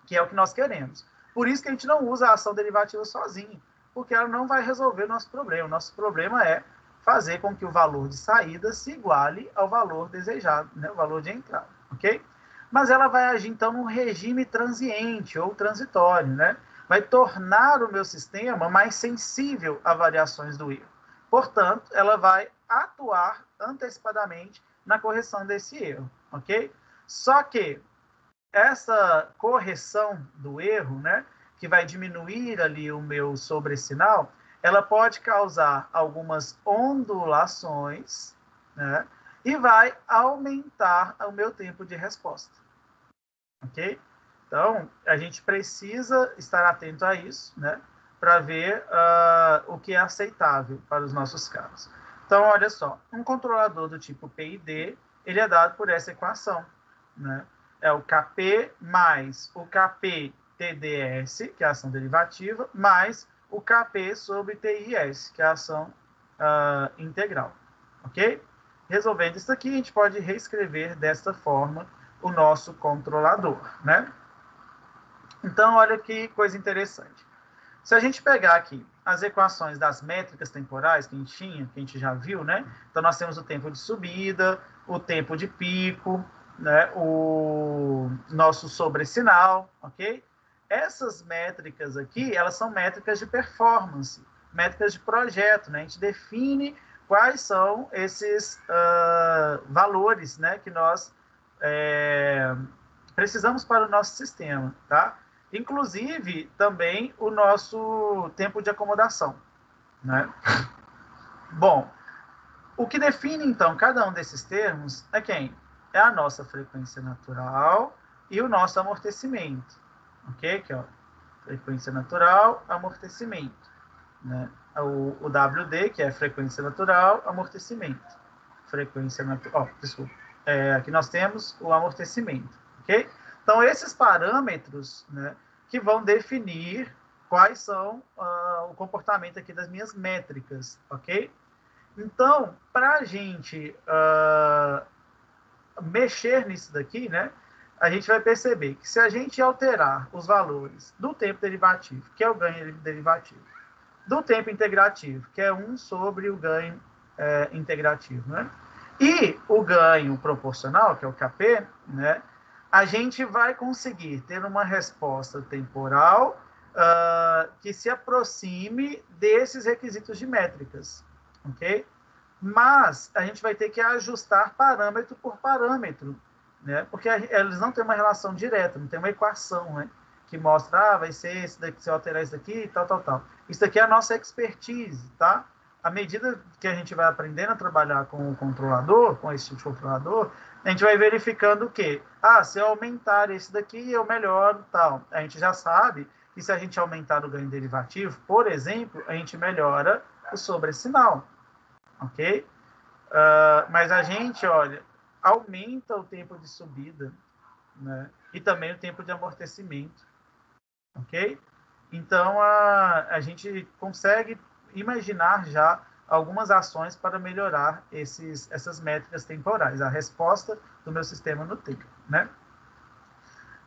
que é o que nós queremos. Por isso que a gente não usa a ação derivativa sozinha, porque ela não vai resolver o nosso problema. O nosso problema é fazer com que o valor de saída se iguale ao valor desejado, né? O valor de entrada, ok? Mas ela vai agir, então, num regime transiente ou transitório, né? Vai tornar o meu sistema mais sensível a variações do erro. Portanto, ela vai atuar antecipadamente na correção desse erro, ok? Só que essa correção do erro, né, que vai diminuir ali o meu sobressinal, ela pode causar algumas ondulações, né, e vai aumentar o meu tempo de resposta. Ok? Então, a gente precisa estar atento a isso, né, para ver o que é aceitável para os nossos casos. Então, olha só, um controlador do tipo PID, ele é dado por essa equação, né? É o Kp mais o Kp TDS, que é a ação derivativa, mais o Kp sobre TIS, que é a ação integral. Ok? Resolvendo isso aqui, a gente pode reescrever desta forma o nosso controlador, né? Então, olha que coisa interessante. Se a gente pegar aqui as equações das métricas temporais que a gente tinha, que a gente já viu, né? Então, nós temos o tempo de subida, o tempo de pico, né? O nosso sobressinal, ok? Essas métricas aqui, elas são métricas de performance, métricas de projeto, né? A gente define quais são esses valores, né? Que nós precisamos para o nosso sistema, tá? Inclusive, também o nosso tempo de acomodação, né? Bom, o que define, então, cada um desses termos é quem? É a nossa frequência natural e o nosso amortecimento, ok? Aqui, ó, frequência natural, amortecimento, né? O WD, que é frequência natural, amortecimento. Frequência natural, desculpa. Aqui nós temos o amortecimento, ok? Então, esses parâmetros, né, que vão definir quais são o comportamento aqui das minhas métricas, ok? Então, para a gente mexer nisso daqui, né, a gente vai perceber que se a gente alterar os valores do tempo derivativo, que é o ganho derivativo, do tempo integrativo, que é 1 sobre o ganho integrativo, né, e o ganho proporcional, que é o KP, né, a gente vai conseguir ter uma resposta temporal que se aproxime desses requisitos de métricas, ok? Mas a gente vai ter que ajustar parâmetro por parâmetro, né? Porque eles não têm uma relação direta, não tem uma equação, né? Que mostra, vai ser esse daqui, se eu alterar isso daqui, tal, tal, tal. Isso daqui é a nossa expertise, tá? À medida que a gente vai aprendendo a trabalhar com o controlador, com esse tipo de controlador, a gente vai verificando o quê? Se eu aumentar esse daqui, eu melhoro, tal. A gente já sabe que se a gente aumentar o ganho derivativo, por exemplo, a gente melhora o sobressinal. Ok? Mas a gente, olha, aumenta o tempo de subida, né? E também o tempo de amortecimento. Ok? Então, a gente consegue imaginar já algumas ações para melhorar essas métricas temporais, a resposta do meu sistema no tempo, né?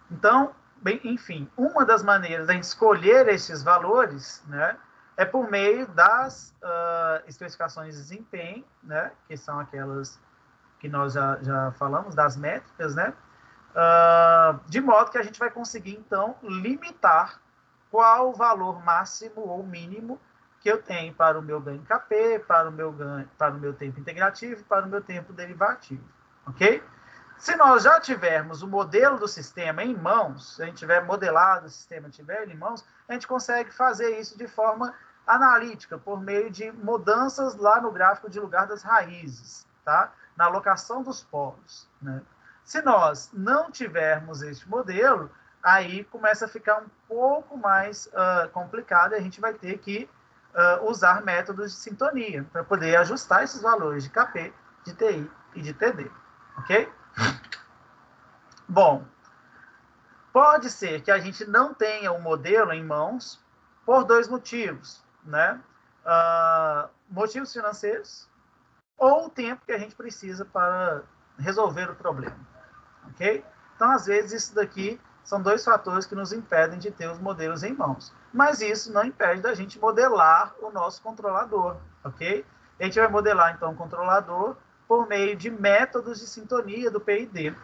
Então, bem, enfim, uma das maneiras de escolher esses valores, né, é por meio das especificações de desempenho, né, que são aquelas que nós já falamos, das métricas, né, de modo que a gente vai conseguir, então, limitar qual o valor máximo ou mínimo que eu tenho para o meu ganho KP, para o meu tempo integrativo e para o meu tempo derivativo, ok? Se nós já tivermos o modelo do sistema em mãos, se a gente tiver modelado o sistema, tiver ele em mãos, a gente consegue fazer isso de forma analítica, por meio de mudanças lá no gráfico de lugar das raízes, tá? Na alocação dos polos, né? Se nós não tivermos este modelo, aí começa a ficar um pouco mais complicado e a gente vai ter que usar métodos de sintonia para poder ajustar esses valores de KP, de TI e de TD, ok? Bom, pode ser que a gente não tenha um modelo em mãos por 2 motivos, né? Motivos financeiros ou o tempo que a gente precisa para resolver o problema, ok? Então, às vezes, isso daqui são 2 fatores que nos impedem de ter os modelos em mãos. Mas isso não impede da gente modelar o nosso controlador, ok? A gente vai modelar, então, o controlador por meio de métodos de sintonia do PID.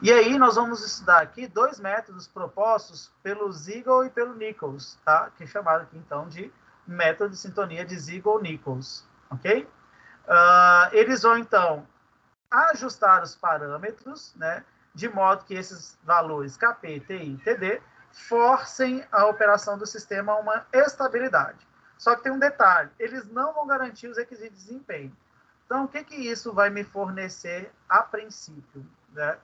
E aí nós vamos estudar aqui 2 métodos propostos pelo Siegel e pelo Nichols, tá? Que é chamado aqui, então, de método de sintonia de Siegel-Nichols, ok? Eles vão, então, ajustar os parâmetros, né? De modo que esses valores KP, TI e TD forcem a operação do sistema a uma estabilidade. Só que tem um detalhe, eles não vão garantir os requisitos de desempenho. Então, o que isso vai me fornecer a princípio, né?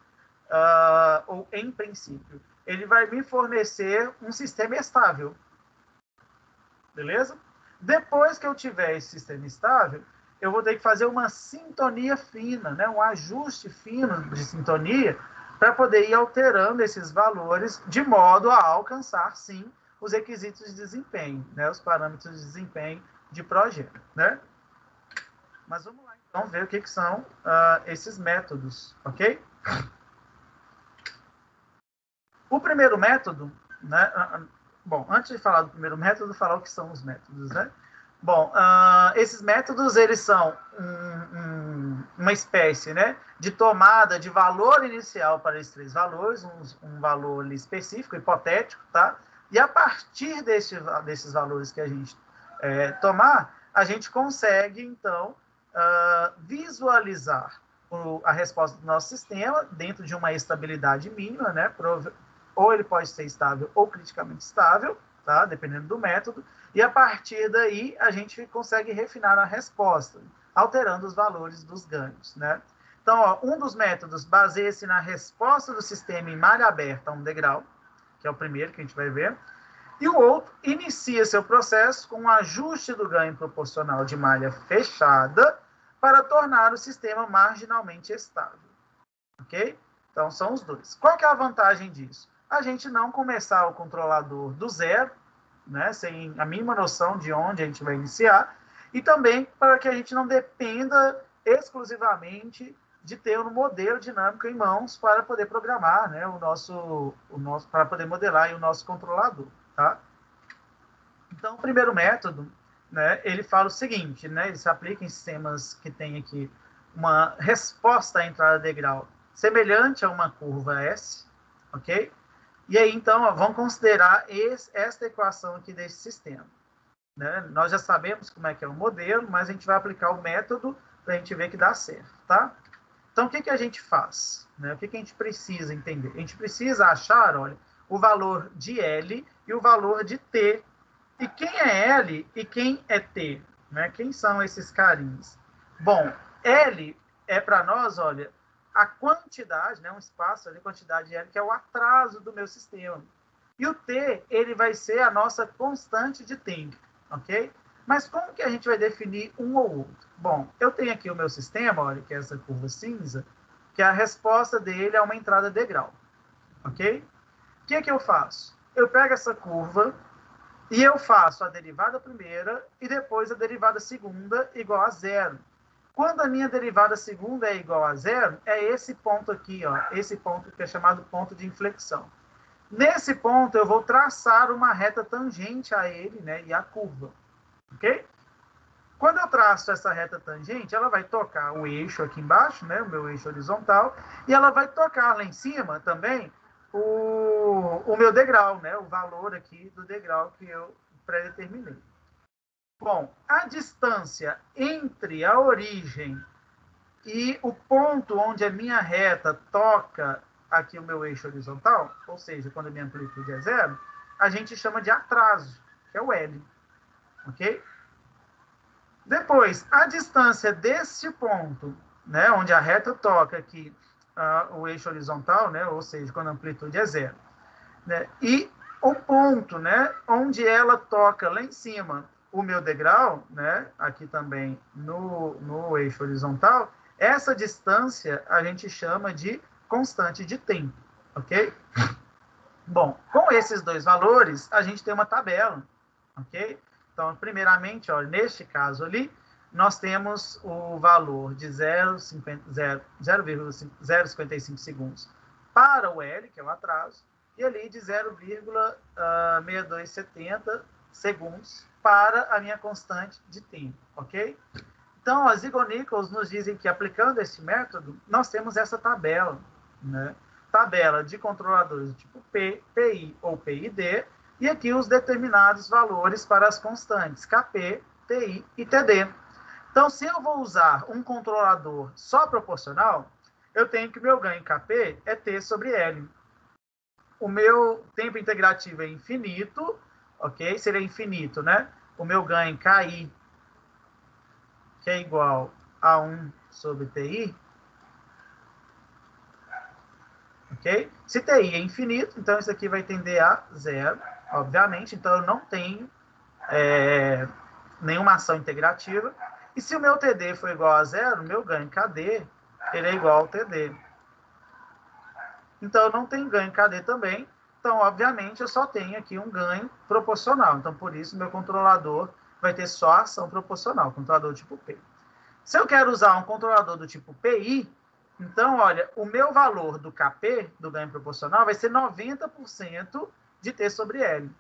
Ou em princípio? Ele vai me fornecer um sistema estável. Beleza? Depois que eu tiver esse sistema estável, eu vou ter que fazer uma sintonia fina, né? Um ajuste fino de sintonia para poder ir alterando esses valores de modo a alcançar, sim, os requisitos de desempenho, né? Os parâmetros de desempenho de projeto, né? Mas vamos lá, então, ver o que são esses métodos, ok? O primeiro método, né? Bom, antes de falar do primeiro método, falar o que são os métodos, né? Bom, esses métodos, eles são uma espécie, né, de tomada de valor inicial para esses 3 valores, um valor específico, hipotético, tá? E a partir desses valores que a gente tomar, a gente consegue, então, visualizar a resposta do nosso sistema dentro de uma estabilidade mínima, né? Ou ele pode ser estável ou criticamente estável, tá? Dependendo do método. E a partir daí, a gente consegue refinar a resposta, alterando os valores dos ganhos, né? Então, ó, um dos métodos baseia-se na resposta do sistema em malha aberta a um degrau, que é o primeiro que a gente vai ver, e o outro inicia seu processo com um ajuste do ganho proporcional de malha fechada para tornar o sistema marginalmente estável, ok? Então, são os dois. Qual que é a vantagem disso? A gente não começar o controlador do zero, né, sem a mínima noção de onde a gente vai iniciar, e também para que a gente não dependa exclusivamente de ter um modelo dinâmico em mãos para poder programar, né, para poder modelar o nosso controlador, tá? Então, o primeiro método, né, ele fala o seguinte, né, ele se aplica em sistemas que tem aqui uma resposta à entrada de grau semelhante a uma curva S, ok? E aí, então, ó, vamos considerar esta equação aqui desse sistema. Né? Nós já sabemos como é que é o modelo, mas a gente vai aplicar o método para a gente ver que dá certo, tá? Então, o que a gente faz? Né? O que a gente precisa entender? A gente precisa achar, olha, o valor de L e o valor de T. E quem é L e quem é T? Né? Quem são esses carinhos? Bom, L é para nós, olha, a quantidade, né, um espaço ali, quantidade de L, que é o atraso do meu sistema. E o T, ele vai ser a nossa constante de tempo, ok? Mas como que a gente vai definir um ou outro? Bom, eu tenho aqui o meu sistema, olha, que é essa curva cinza, que a resposta dele é uma entrada de grau, ok? O que eu faço? Eu pego essa curva e eu faço a derivada primeira e depois a derivada segunda igual a zero. Quando a minha derivada segunda é igual a zero, é esse ponto aqui, ó, esse ponto que é chamado ponto de inflexão. Nesse ponto, eu vou traçar uma reta tangente a ele, né, e a curva, ok? Quando eu traço essa reta tangente, ela vai tocar o eixo aqui embaixo, né, o meu eixo horizontal, e ela vai tocar lá em cima também o meu degrau, né, o valor aqui do degrau que eu pré-determinei. Bom, a distância entre a origem e o ponto onde a minha reta toca aqui o meu eixo horizontal, ou seja, quando a minha amplitude é zero, a gente chama de atraso, que é o L. Ok? Depois, a distância desse ponto, né, onde a reta toca aqui o eixo horizontal, né, ou seja, quando a amplitude é zero, né, e o ponto, né, onde ela toca lá em cima o meu degrau, né, aqui também no eixo horizontal, essa distância a gente chama de constante de tempo, ok? Bom, com esses dois valores, a gente tem uma tabela, ok? Então, primeiramente, ó, neste caso ali, nós temos o valor de 0,055 segundos para o L, que é o atraso, e ali de 0,6270 segundos para a minha constante de tempo, ok? Então, as Ziegler-Nichols nos dizem que, aplicando esse método, nós temos essa tabela, né? Tabela de controladores do tipo P, PI ou PID, e aqui os determinados valores para as constantes KP, TI e TD. Então, se eu vou usar um controlador só proporcional, eu tenho que o meu ganho KP é T sobre L. O meu tempo integrativo é infinito, ok? Seria infinito, né? O meu ganho KI, que é igual a 1 sobre TI, ok? Se TI é infinito, então isso aqui vai tender a zero, obviamente, então eu não tenho nenhuma ação integrativa. E se o meu TD for igual a zero, meu ganho KD, ele é igual ao TD. Então eu não tenho ganho KD também, então obviamente eu só tenho aqui um ganho proporcional. Então por isso meu controlador vai ter só ação proporcional, controlador tipo P. Se eu quero usar um controlador do tipo PI, então, olha, o meu valor do KP, do ganho proporcional, vai ser 90% de T sobre L.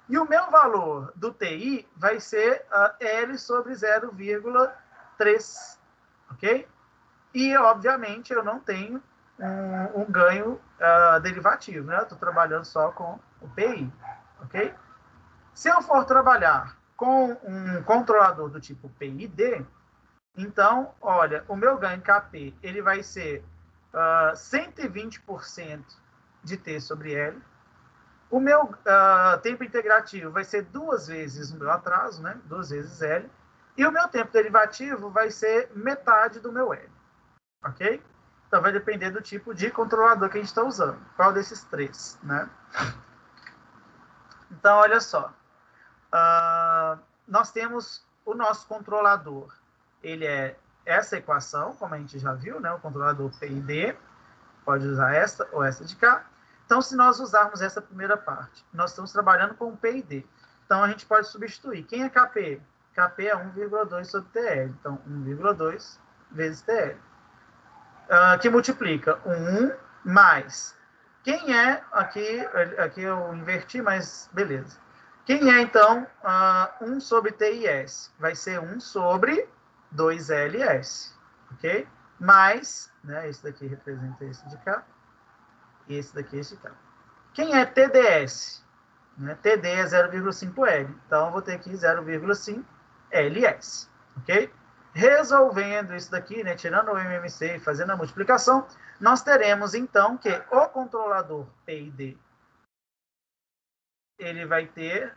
E o meu valor do TI vai ser L sobre 0,3, ok? E, obviamente, eu não tenho um ganho derivativo, né? Eu estou trabalhando só com o PI, ok? Se eu for trabalhar com um controlador do tipo PID, então, olha, o meu ganho KP ele vai ser 120% de T sobre L. O meu tempo integrativo vai ser 2 vezes o meu atraso, né? 2 vezes L. E o meu tempo derivativo vai ser metade do meu L. Ok? Então, vai depender do tipo de controlador que a gente está usando. Qual desses três, né? Então, olha só. Nós temos o nosso controlador. Ele é essa equação, como a gente já viu, né? O controlador PID, pode usar esta ou esta de cá. Então, se nós usarmos essa primeira parte, nós estamos trabalhando com o PID. Então, a gente pode substituir. Quem é Kp? Kp é 1,2 sobre TL. Então, 1,2 vezes TL. Que multiplica 1 mais. Quem é, aqui eu inverti, mas beleza. Quem é, então, 1 sobre TIS? Vai ser 1 sobre 2LS, ok? Mais, né, esse daqui representa esse de cá, e esse daqui esse de cá. Quem é TDS? TD é 0,5L, então eu vou ter aqui 0,5 LS, ok? Resolvendo isso daqui, né, tirando o MMC e fazendo a multiplicação, nós teremos, então, que o controlador PID, ele vai ter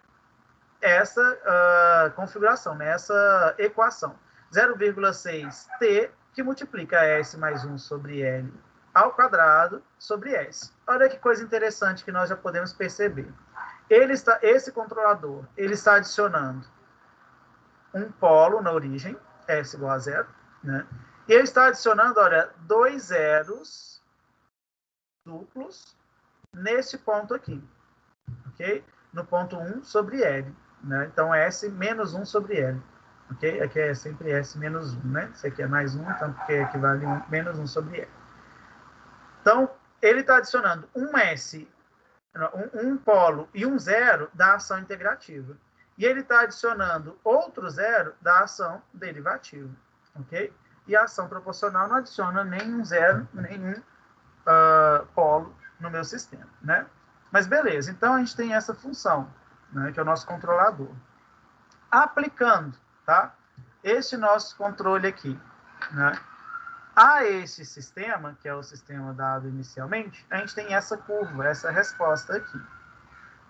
essa configuração, né, essa equação. 0,6T, que multiplica S mais 1 sobre L ao quadrado sobre S. Olha que coisa interessante que nós já podemos perceber. Esse controlador, ele está adicionando um polo na origem, S igual a 0, né? E ele está adicionando, olha, 2 zeros duplos nesse ponto aqui, ok? No ponto 1 sobre L, né? Então, S menos 1 sobre L, ok? Aqui é sempre S menos 1, né? Isso aqui é mais 1, então, porque equivale a menos 1 sobre L. Então, ele está adicionando um S, um polo e um zero da ação integrativa. E ele está adicionando outro zero da ação derivativa, ok? E a ação proporcional não adiciona nenhum zero, nenhum polo no meu sistema, né? Mas beleza, então a gente tem essa função, né, que é o nosso controlador. Aplicando, tá? Este nosso controle aqui, né? A esse sistema, que é o sistema dado inicialmente, a gente tem essa curva, essa resposta aqui.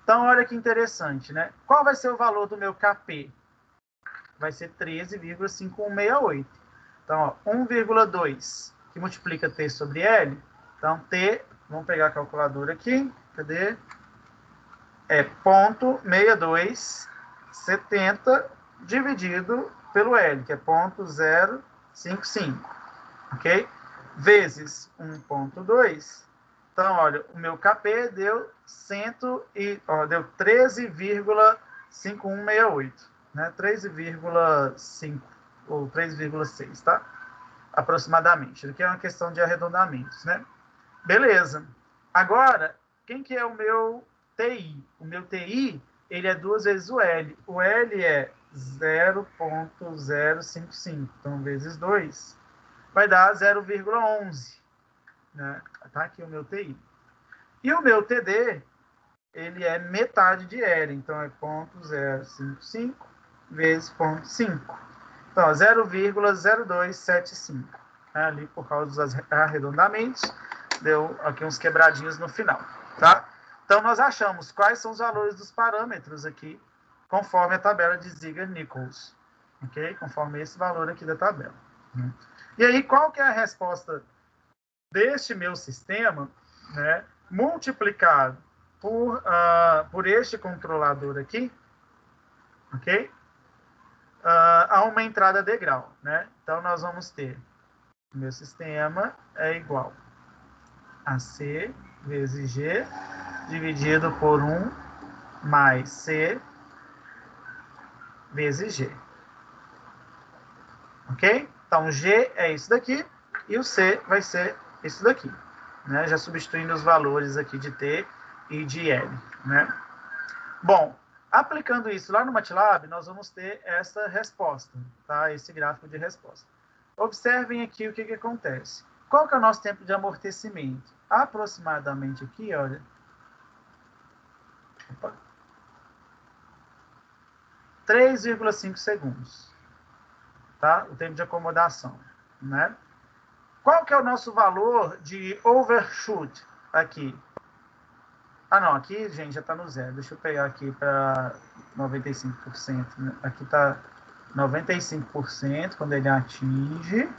Então, olha que interessante, né? Qual vai ser o valor do meu Kp? Vai ser 13,5168. Então, 1,2, que multiplica T sobre L. Então, T, vamos pegar a calculadora aqui. Cadê? É 0,6270 dividido pelo L, que é 0,055. Ok? Vezes 1,2. Então, olha, o meu Kp deu 13,5168, né? 13,5 ou 3,6, tá? Aproximadamente. Aqui é uma questão de arredondamentos, né? Beleza. Agora, quem que é o meu TI? O meu TI, ele é 2 vezes o L. O L é 0,055. Então, vezes 2 vai dar 0,11. Né? Tá aqui o meu TI. E o meu TD, ele é metade de L. Então, é 0,055 vezes 0,5. Então, 0,0275. Ali, por causa dos arredondamentos, deu aqui uns quebradinhos no final. Tá? Então, nós achamos quais são os valores dos parâmetros aqui, conforme a tabela de Ziegler-Nichols. Ok? Conforme esse valor aqui da tabela. E aí, qual que é a resposta deste meu sistema, né, multiplicado por este controlador aqui, ok? A uma entrada degrau, né? Então, nós vamos ter o meu sistema é igual a C vezes G dividido por 1 mais C vezes G. Ok? Então, G é isso daqui e o C vai ser isso daqui, né? Já substituindo os valores aqui de T e de L, né? Bom, aplicando isso lá no MATLAB, nós vamos ter essa resposta, tá? Esse gráfico de resposta. Observem aqui o que acontece. Qual que é o nosso tempo de amortecimento? Aproximadamente aqui, olha. 3,5 segundos. Tá? O tempo de acomodação, né? Qual que é o nosso valor de overshoot aqui? Ah, não, aqui, gente, já está no zero. Deixa eu pegar aqui para 95%. Né? Aqui está 95% quando ele atinge.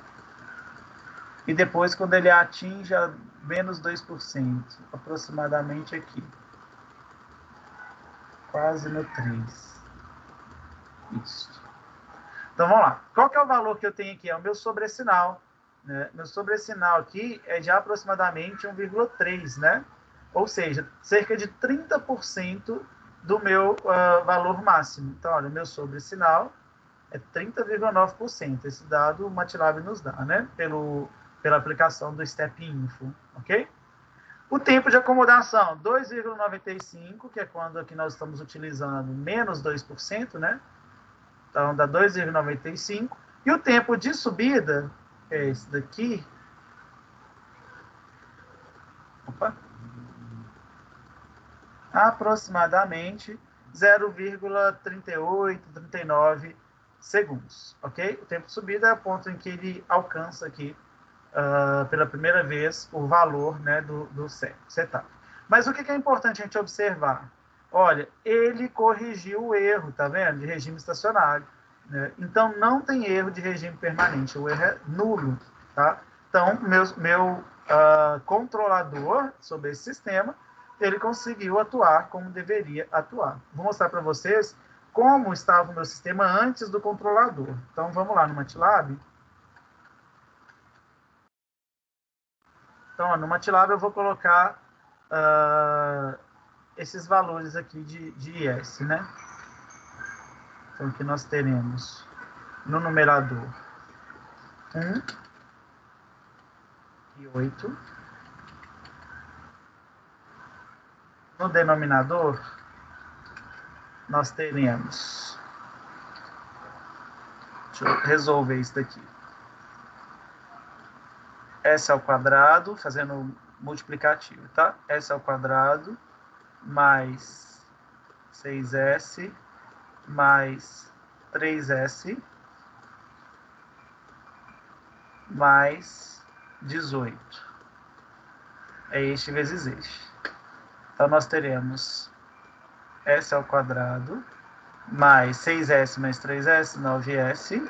E depois, quando ele atinge a menos 2%, aproximadamente aqui. Quase no 3%. Isso. Então, vamos lá. Qual que é o valor que eu tenho aqui? É o meu sobressinal. Né? Meu sobressinal aqui é de aproximadamente 1,3, né? Ou seja, cerca de 30% do meu valor máximo. Então, olha, o meu sobresinal é 30,9%. Esse dado o MATLAB nos dá, né? Pela aplicação do Step Info, ok? O tempo de acomodação, 2,95, que é quando aqui nós estamos utilizando menos 2%, né? Então, dá 2,95. E o tempo de subida, que é esse daqui. Opa. Aproximadamente 0,38, 39 segundos, ok? O tempo de subida é o ponto em que ele alcança aqui, pela primeira vez, o valor, né, do setup. Mas o que é importante a gente observar? Olha, ele corrigiu o erro, tá vendo? De regime estacionário, né? Então, não tem erro de regime permanente, o erro é nulo, tá? Então, meu controlador sobre esse sistema, ele conseguiu atuar como deveria atuar. Vou mostrar para vocês como estava o meu sistema antes do controlador. Então, vamos lá no MATLAB. Então, no MATLAB eu vou colocar esses valores aqui de IS, né? Então, aqui nós teremos no numerador 1 e 8. No denominador, nós teremos... Deixa eu resolver isso daqui. S ao quadrado, fazendo multiplicativo, tá? S ao quadrado mais 6S mais 3S mais 18. É este vezes este. Então, nós teremos S ao quadrado mais 6S mais 3S, 9S,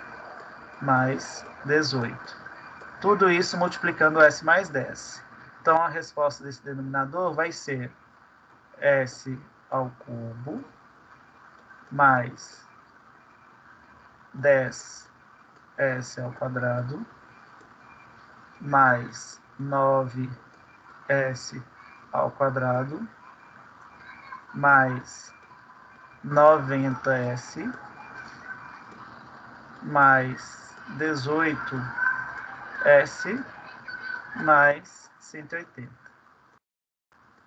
mais 18. Tudo isso multiplicando S mais 10. Então, a resposta desse denominador vai ser S ao cubo mais 10S ao quadrado mais 9S ao quadrado mais 90S mais 18S mais 180.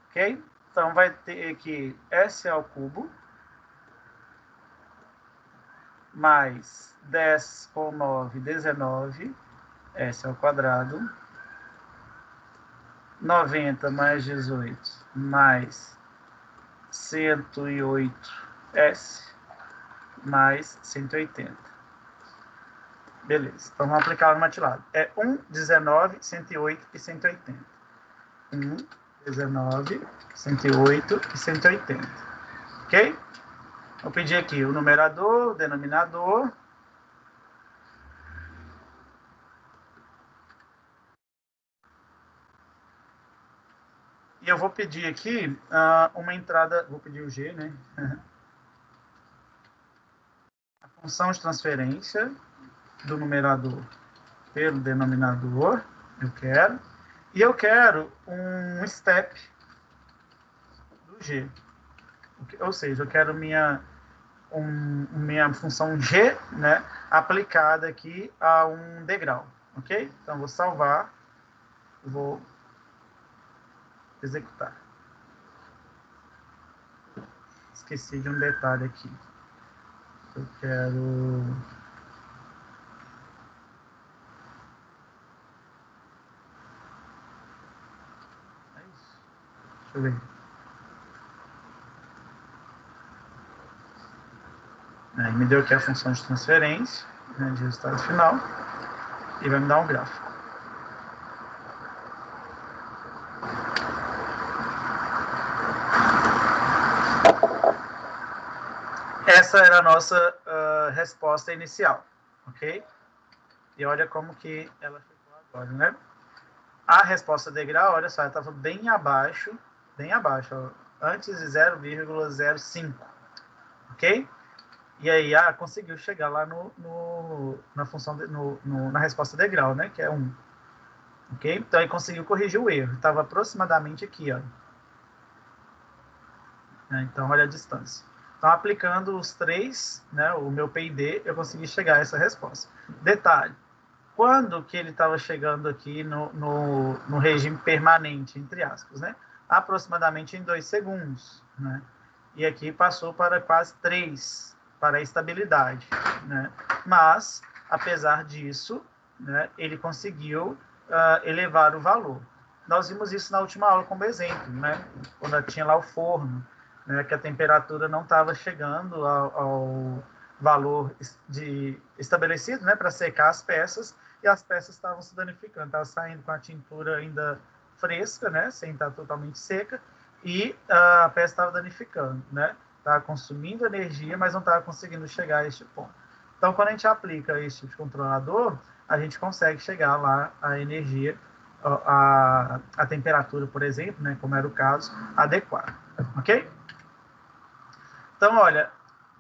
Ok? Então, vai ter aqui S ao cubo mais 10 com 9, 19, S ao quadrado, 90 mais 18 mais 108S mais 180. Beleza, então vamos aplicar no MATLAB. É 1, 19, 108 e 180. 1, 19, 108 e 180. Ok? Vou pedir aqui o numerador, o denominador. E eu vou pedir aqui uma entrada, vou pedir o G, né? A função de transferência do numerador pelo denominador, eu quero. E eu quero um step do G. Ou seja, eu quero minha função G, né, aplicada aqui a um degrau, ok? Então, vou salvar, vou executar. Esqueci de um detalhe aqui. Eu quero... É isso. Deixa eu ver. Aí me deu aqui a função de transferência, né, de resultado final, e vai me dar um gráfico. Essa era a nossa resposta inicial, ok? E olha como que ela ficou agora, né? A resposta degrau, olha só, ela estava bem abaixo, ó, antes de 0,05, ok? E aí, conseguiu chegar lá na função, na resposta degrau, né? Que é 1. Ok? Então, ele conseguiu corrigir o erro. Estava aproximadamente aqui, ó. né? Então, olha a distância. Então, aplicando os 3, né, o meu PID, eu consegui chegar a essa resposta. Detalhe, quando que ele estava chegando aqui no regime permanente, entre aspas, né? Aproximadamente em 2 segundos, né? E aqui passou para quase 3, para a estabilidade, né? Mas, apesar disso, né, ele conseguiu elevar o valor. Nós vimos isso na última aula como exemplo, né? Quando tinha lá o forno, né, que a temperatura não estava chegando ao valor estabelecido, né, para secar as peças, e as peças estavam se danificando, estavam saindo com a tintura ainda fresca, né, sem estar totalmente seca, e a peça estava danificando, né, estava consumindo energia, mas não estava conseguindo chegar a este ponto. Então, quando a gente aplica esse tipo de controlador, a gente consegue chegar lá a energia, a temperatura, por exemplo, né, como era o caso, adequada, ok? Então, olha,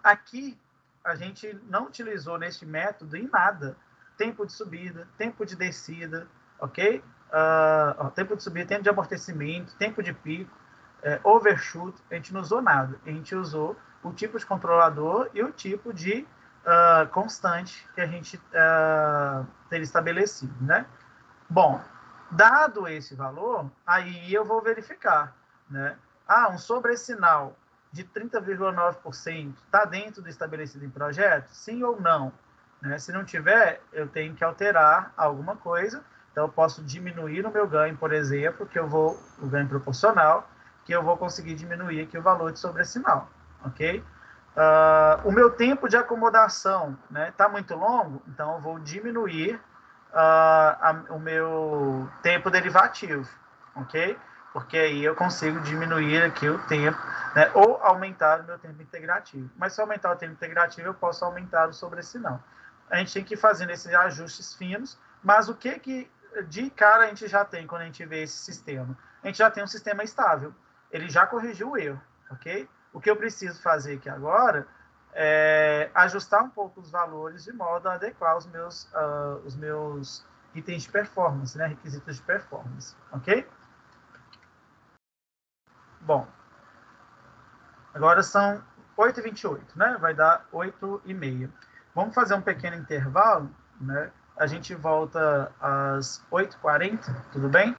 aqui a gente não utilizou neste método em nada tempo de subida, tempo de descida, ok? Tempo de subida, tempo de amortecimento, tempo de pico, overshoot, a gente não usou nada. A gente usou o tipo de controlador e o tipo de constante que a gente teria estabelecido, né? Bom, dado esse valor, aí eu vou verificar, né? Um sobressinal de 30,9% está dentro do estabelecido em projeto? Sim ou não? Né? Se não tiver, eu tenho que alterar alguma coisa. Então, eu posso diminuir o meu ganho, por exemplo, o ganho proporcional, que eu vou conseguir diminuir aqui o valor de sobressinal, ok? O meu tempo de acomodação, né, está muito longo, então eu vou diminuir o meu tempo derivativo, ok? Porque aí eu consigo diminuir aqui o tempo, né, ou aumentar o meu tempo integrativo. Mas se aumentar o tempo integrativo, eu posso aumentar o sobressinal. A gente tem que ir fazendo esses ajustes finos, mas o que de cara a gente já tem quando a gente vê esse sistema? A gente já tem um sistema estável. Ele já corrigiu o erro, ok? O que eu preciso fazer aqui agora ajustar um pouco os valores de modo a adequar os meus itens de performance, né? Requisitos de performance, ok? Bom, agora são 8h28, né? Vai dar 8h30. Vamos fazer um pequeno intervalo, né? A gente volta às 8h40, tudo bem?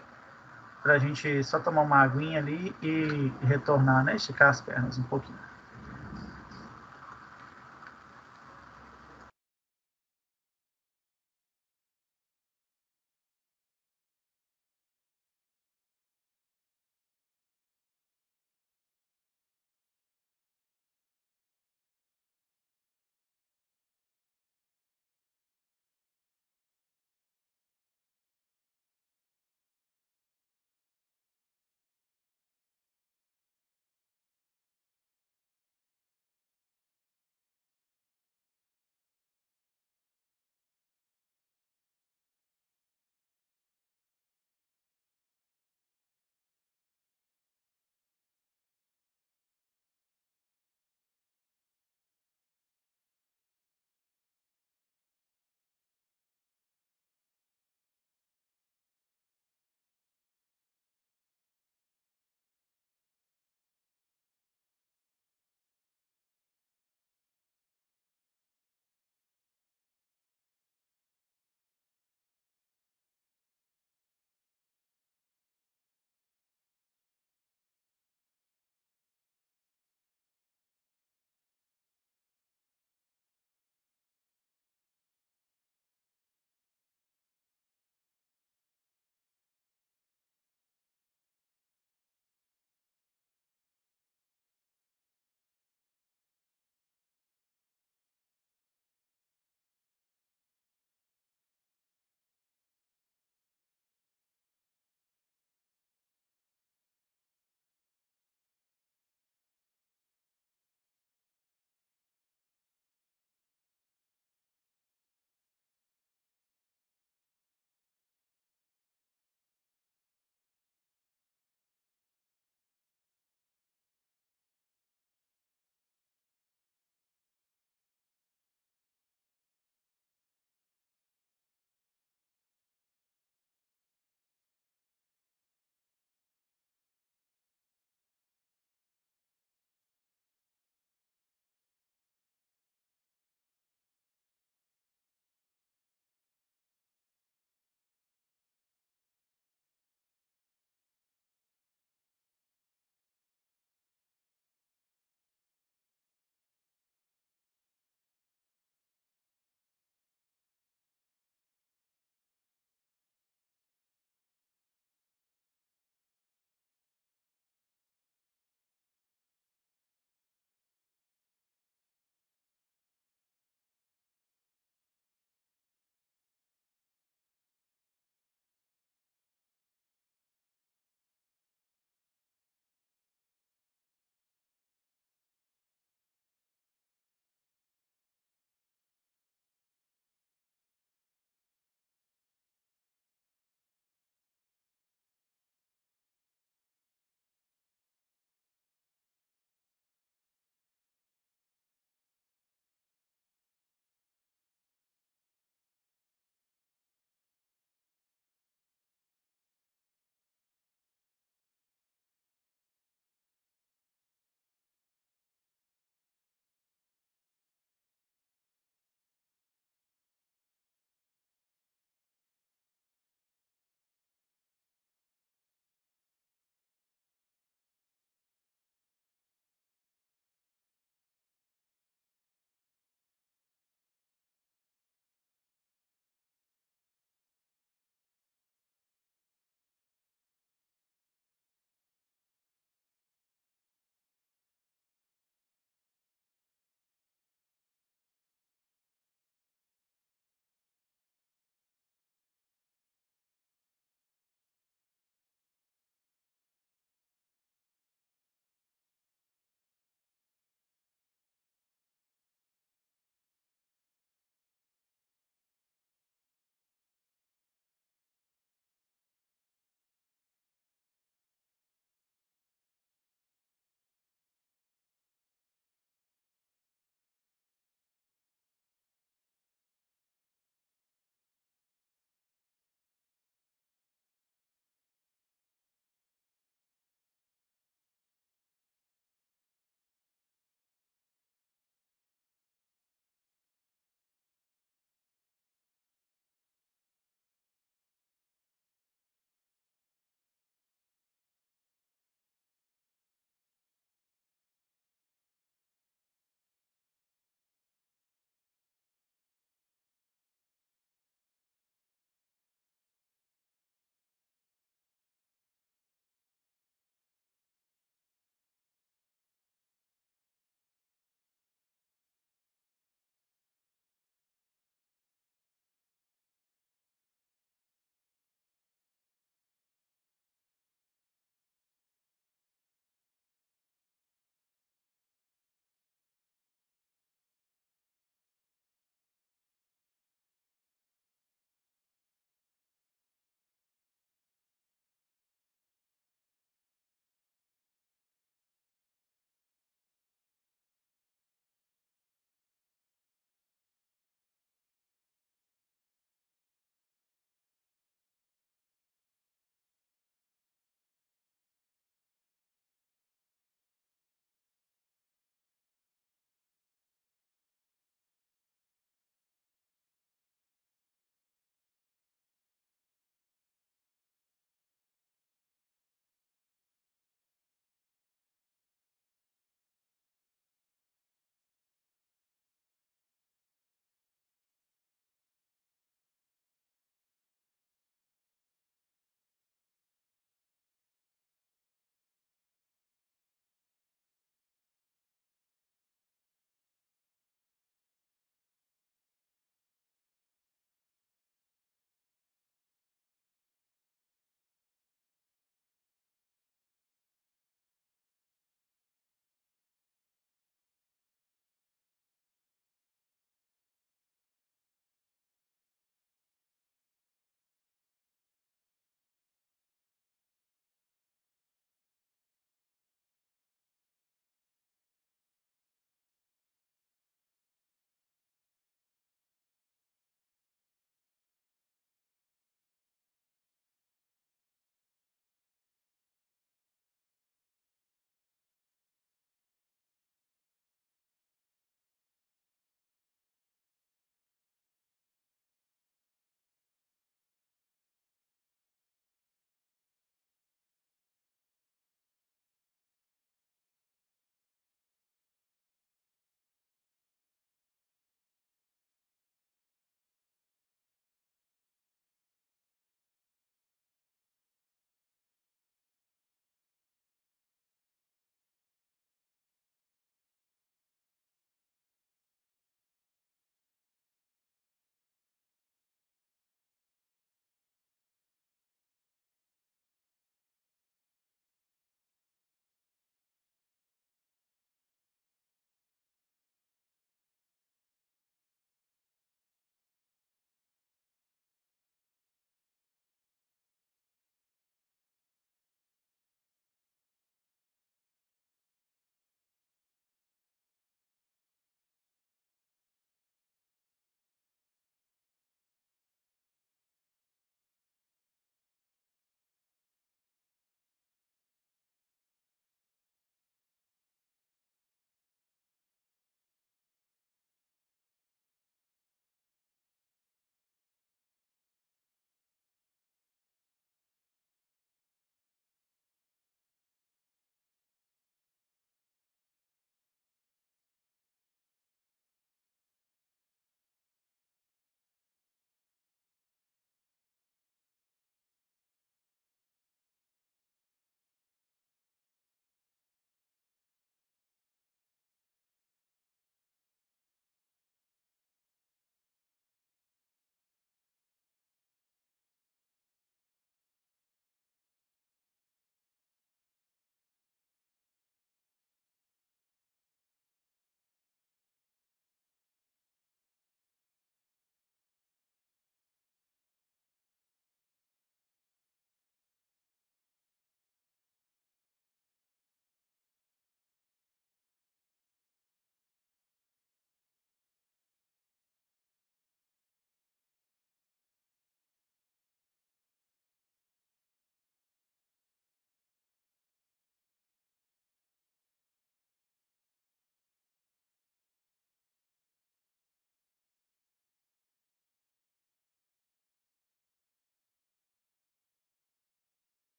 Para a gente só tomar uma aguinha ali e retornar, né? Esticar as pernas um pouquinho.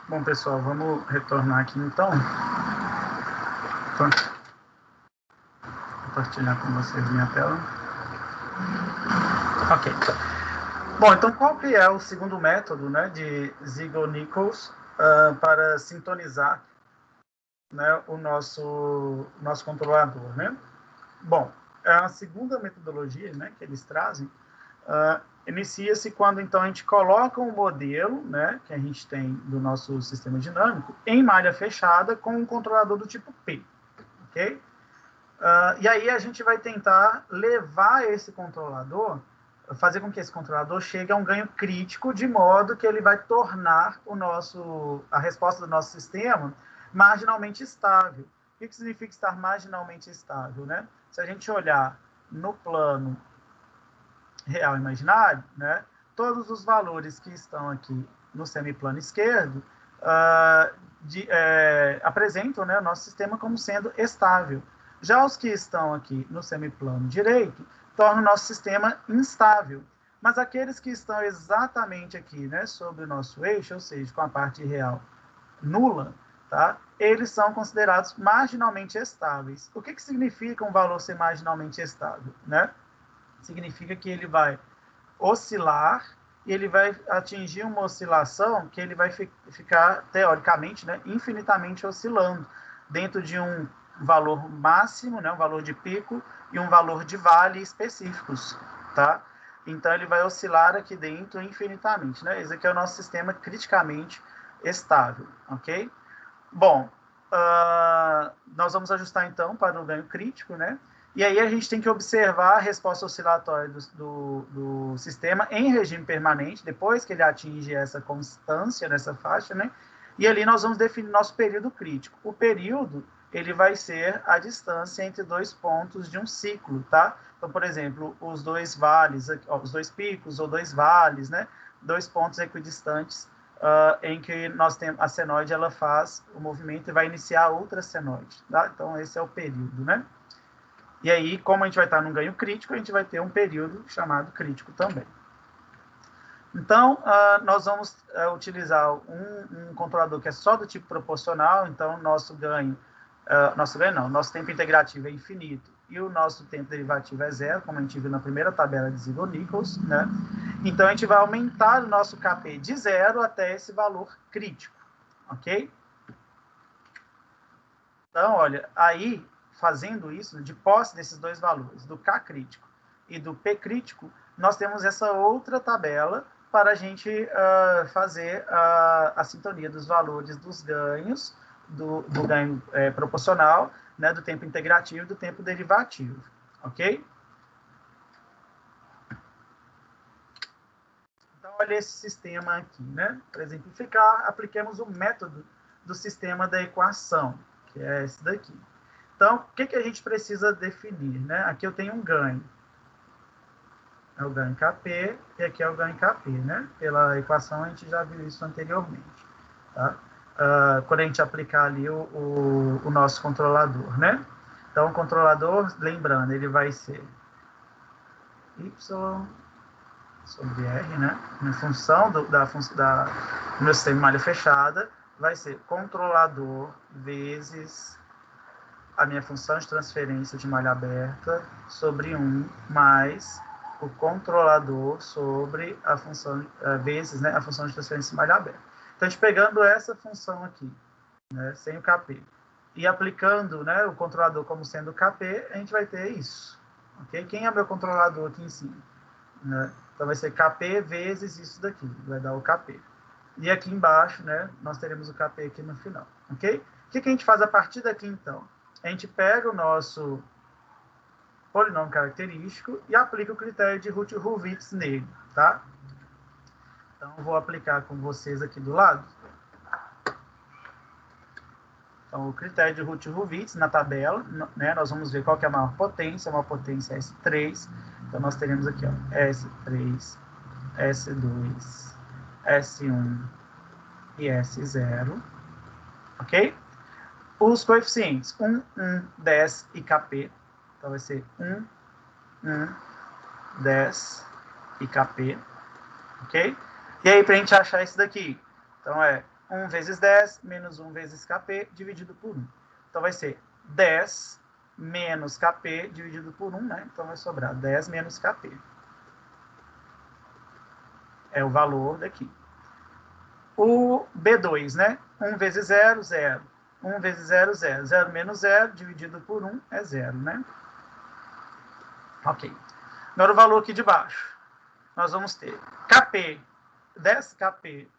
Bom, pessoal, vamos retornar aqui, então. Vou compartilhar com vocês minha tela. Ok. Bom, então qual que é o segundo método, né, de Ziegler-Nichols para sintonizar, né, o nosso controlador, né? Bom, a segunda metodologia, né, que eles trazem inicia-se quando, então, a gente coloca um modelo, né, que a gente tem do nosso sistema dinâmico em malha fechada com um controlador do tipo P, ok? E aí a gente vai tentar levar esse controlador, fazer com que esse controlador chegue a um ganho crítico, de modo que ele vai tornar a resposta do nosso sistema marginalmente estável. O que significa estar marginalmente estável, né? Se a gente olhar no plano real imaginário, né, todos os valores que estão aqui no semiplano esquerdo apresentam, né, o nosso sistema como sendo estável. Já os que estão aqui no semiplano direito tornam o nosso sistema instável. Mas aqueles que estão exatamente aqui, né, sobre o nosso eixo, ou seja, com a parte real nula, tá, eles são considerados marginalmente estáveis. O que significa um valor ser marginalmente estável, né? Significa que ele vai oscilar e ele vai atingir uma oscilação que ele vai ficar, teoricamente, né, infinitamente oscilando dentro de um valor máximo, né, um valor de pico e um valor de vale específicos, tá? Então, ele vai oscilar aqui dentro infinitamente, né? Esse aqui é o nosso sistema criticamente estável, ok? Bom, nós vamos ajustar, então, para o ganho crítico, né? E aí a gente tem que observar a resposta oscilatória do sistema em regime permanente, depois que ele atinge essa constância nessa faixa, né? E ali nós vamos definir nosso período crítico. O período, ele vai ser a distância entre dois pontos de um ciclo, tá? Então, por exemplo, os dois vales, os dois picos ou dois vales, né? Dois pontos equidistantes em que nós temos a senoide, ela faz o movimento e vai iniciar outra senoide, tá? Então, esse é o período, né? E aí, como a gente vai estar num ganho crítico, a gente vai ter um período chamado crítico também. Então, nós vamos utilizar um controlador que é só do tipo proporcional. Então, nosso tempo integrativo é infinito e o nosso tempo derivativo é zero, como a gente viu na primeira tabela de Ziegler-Nichols, né? Então, a gente vai aumentar o nosso Kp de zero até esse valor crítico, ok? Então, olha, aí, fazendo isso, de posse desses dois valores, do K crítico e do P crítico, nós temos essa outra tabela para a gente fazer a sintonia dos valores dos ganhos, do ganho proporcional, né, do tempo integrativo e do tempo derivativo, ok? Então, olha esse sistema aqui, né? Para exemplificar, apliquemos o método do sistema da equação, que é esse daqui. Então, o que a gente precisa definir, né? Aqui eu tenho um ganho. É o ganho Kp e aqui é o ganho Kp, né? Pela equação a gente já viu isso anteriormente, tá? Quando a gente aplicar ali o nosso controlador, né? Então, o controlador, lembrando, ele vai ser y sobre r, né? Em função do meu sistema de malha fechada, vai ser controlador vezes a minha função de transferência de malha aberta sobre 1 mais o controlador sobre a função, vezes, né, a função de transferência de malha aberta. Então, a gente pegando essa função aqui, né, sem o Kp, e aplicando, né, o controlador como sendo o Kp, a gente vai ter isso. Okay? Quem é meu controlador aqui em cima? Né? Então, vai ser Kp vezes isso daqui, vai dar o Kp. E aqui embaixo, né, nós teremos o Kp aqui no final. Ok? O que a gente faz a partir daqui, então? A gente pega o nosso polinômio característico e aplica o critério de Routh-Hurwitz nele, tá? Então, vou aplicar com vocês aqui do lado. Então, o critério de Routh-Hurwitz na tabela, né, nós vamos ver qual que é a maior potência. Uma potência é S3. Então, nós teremos aqui, ó, S3, S2, S1 e S0. Ok? Os coeficientes 1, 1, 10 e Kp. Então, vai ser 1, 1, 10 e Kp. Ok? E aí, para a gente achar isso daqui, então é 1 vezes 10 menos 1 vezes Kp dividido por 1. Então, vai ser 10 menos Kp dividido por 1, né? Então, vai sobrar 10 menos Kp. É o valor daqui. O B2, né? 1 vezes 0, 0. 1 vezes 0, 0. 0 menos 0, dividido por 1, é 0, né? Ok. Agora o valor aqui de baixo. Nós vamos ter Kp, 10 Kp,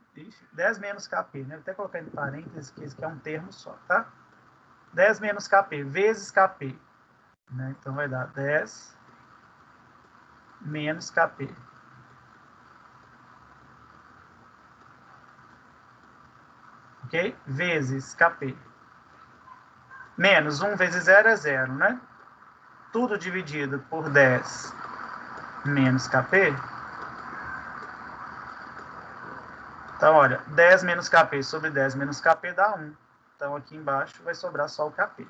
10 menos Kp, né? Vou até colocar em parênteses, que esse aqui é um termo só, tá? 10 menos Kp, vezes Kp. Né? Então, vai dar 10 menos Kp. Ok? Vezes Kp. Menos 1 vezes 0 é 0, né? Tudo dividido por 10 menos Kp. Então, olha, 10 menos Kp sobre 10 menos Kp dá 1. Então, aqui embaixo vai sobrar só o Kp.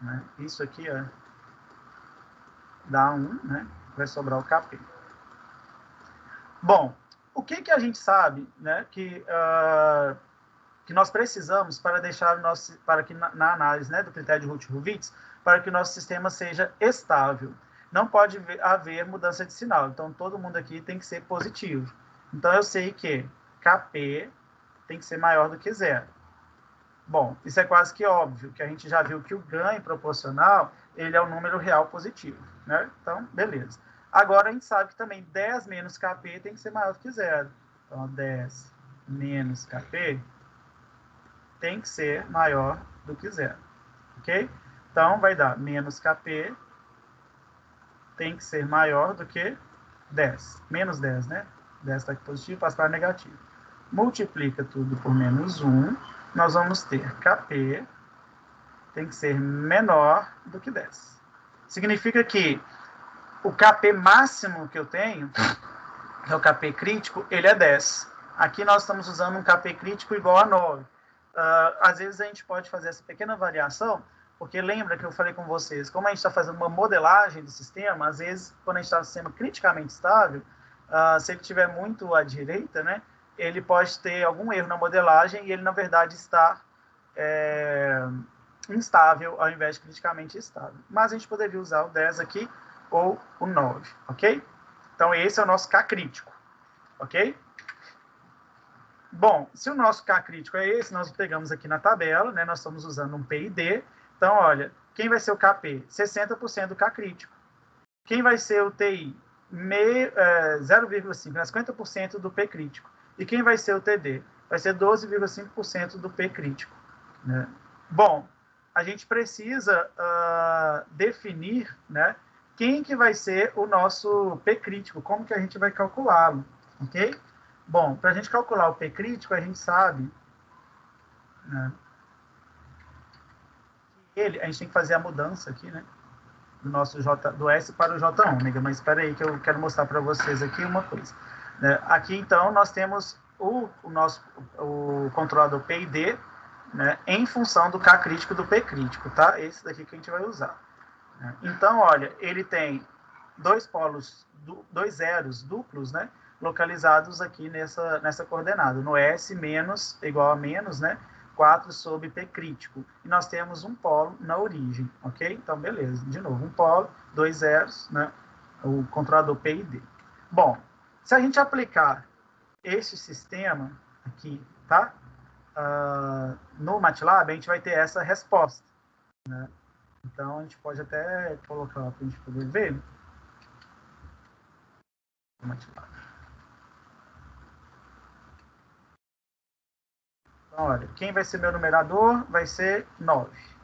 Né? Isso aqui dá 1, né? Vai sobrar o Kp. Bom, o que a gente sabe, né, que nós precisamos para deixar o nosso, para que na análise, né, do critério de Routh-Hurwitz, para que o nosso sistema seja estável. Não pode haver mudança de sinal. Então, todo mundo aqui tem que ser positivo. Então, eu sei que Kp tem que ser maior do que 0. Bom, isso é quase que óbvio, que a gente já viu que o ganho proporcional, ele é um número real positivo, né? Então, beleza. Agora, a gente sabe que também 10 menos Kp tem que ser maior do que 0. Então, 10 menos Kp tem que ser maior do que 0, ok? Então, vai dar menos Kp tem que ser maior do que 10. Menos 10, né? 10 está aqui positivo, passa para negativo. Multiplica tudo por menos 1. Nós vamos ter Kp tem que ser menor do que 10. Significa que o Kp máximo que eu tenho, que é o Kp crítico, ele é 10. Aqui nós estamos usando um Kp crítico igual a 9. Às vezes a gente pode fazer essa pequena variação, porque lembra que eu falei com vocês, como a gente está fazendo uma modelagem do sistema, às vezes, quando a gente está sendo criticamente estável, se ele estiver muito à direita, né, ele pode ter algum erro na modelagem e ele, na verdade, está instável ao invés de criticamente estável. Mas a gente poderia usar o 10 aqui ou o 9, ok? Então, esse é o nosso K crítico, ok? Bom, se o nosso K crítico é esse, nós pegamos aqui na tabela, né? Nós estamos usando um P e D. Então, olha, quem vai ser o KP? 60% do K crítico. Quem vai ser o TI? 0,5, 50% do P crítico. E quem vai ser o TD? Vai ser 12,5% do P crítico. Né? Bom, a gente precisa definir, né, quem que vai ser o nosso P crítico, como que a gente vai calculá-lo, ok? Bom, para a gente calcular o P crítico, a gente sabe, né, que a gente tem que fazer a mudança aqui, né, do S para o J ômega, mas espera aí que eu quero mostrar para vocês aqui uma coisa. Né? Aqui, então, nós temos o controlador P e D, né, em função do K crítico do P crítico, tá? Esse daqui que a gente vai usar. Né? Então, olha, ele tem dois zeros duplos, né, localizados aqui nessa coordenada, no S menos, igual a menos, né, 4 sobre P crítico. E nós temos um polo na origem, ok? Então, beleza. De novo, um polo, dois zeros, né, o controlador P e D. Bom, se a gente aplicar este sistema aqui, tá? No MATLAB, a gente vai ter essa resposta, né? Então, a gente pode até colocar para a gente poder ver. No MATLAB. Então, olha, quem vai ser meu numerador vai ser 9. Quem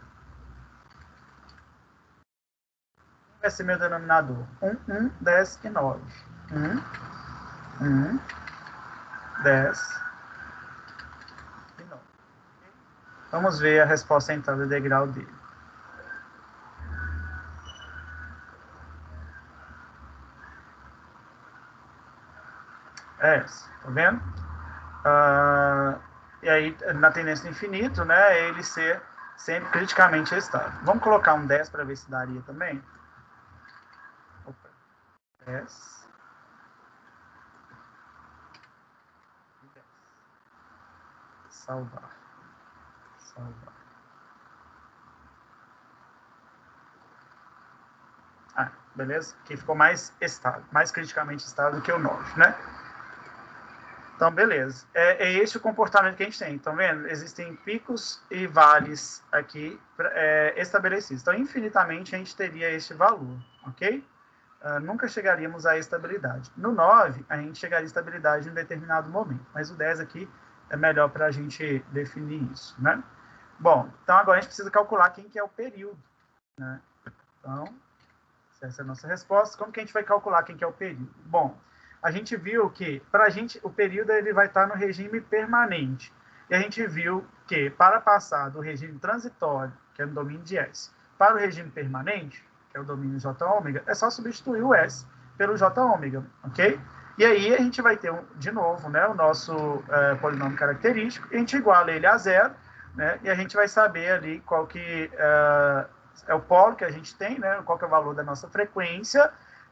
vai ser meu denominador? 1, 10 e 9. 1, 10 e 9. Vamos ver a resposta entrada integral dele. É essa, tá vendo? E aí, na tendência do infinito, né, ele ser sempre criticamente estável. Vamos colocar um 10 para ver se daria também? Opa. 10. Salvar. Beleza? Aqui ficou mais estável, mais criticamente estável do que o 9, né? Então, beleza. É esse o comportamento que a gente tem. Estão vendo? Existem picos e vales aqui estabelecidos. Então, infinitamente, a gente teria este valor, ok? Nunca chegaríamos à estabilidade. No 9, a gente chegaria à estabilidade em um determinado momento. Mas o 10 aqui é melhor para a gente definir isso, né? Bom, então agora a gente precisa calcular quem que é o período, né? Então, essa é a nossa resposta. Como que a gente vai calcular quem que é o período? Bom, a gente viu que, para a gente, o período ele vai estar no regime permanente. E a gente viu que, para passar do regime transitório, que é no domínio de S, para o regime permanente, que é o domínio J-ômega, é só substituir o S pelo J-ômega, ok? E aí a gente vai ter, de novo, né, o nosso polinômio característico, e a gente iguala ele a zero, né, e a gente vai saber ali qual que é o polo que a gente tem, né, qual que é o valor da nossa frequência,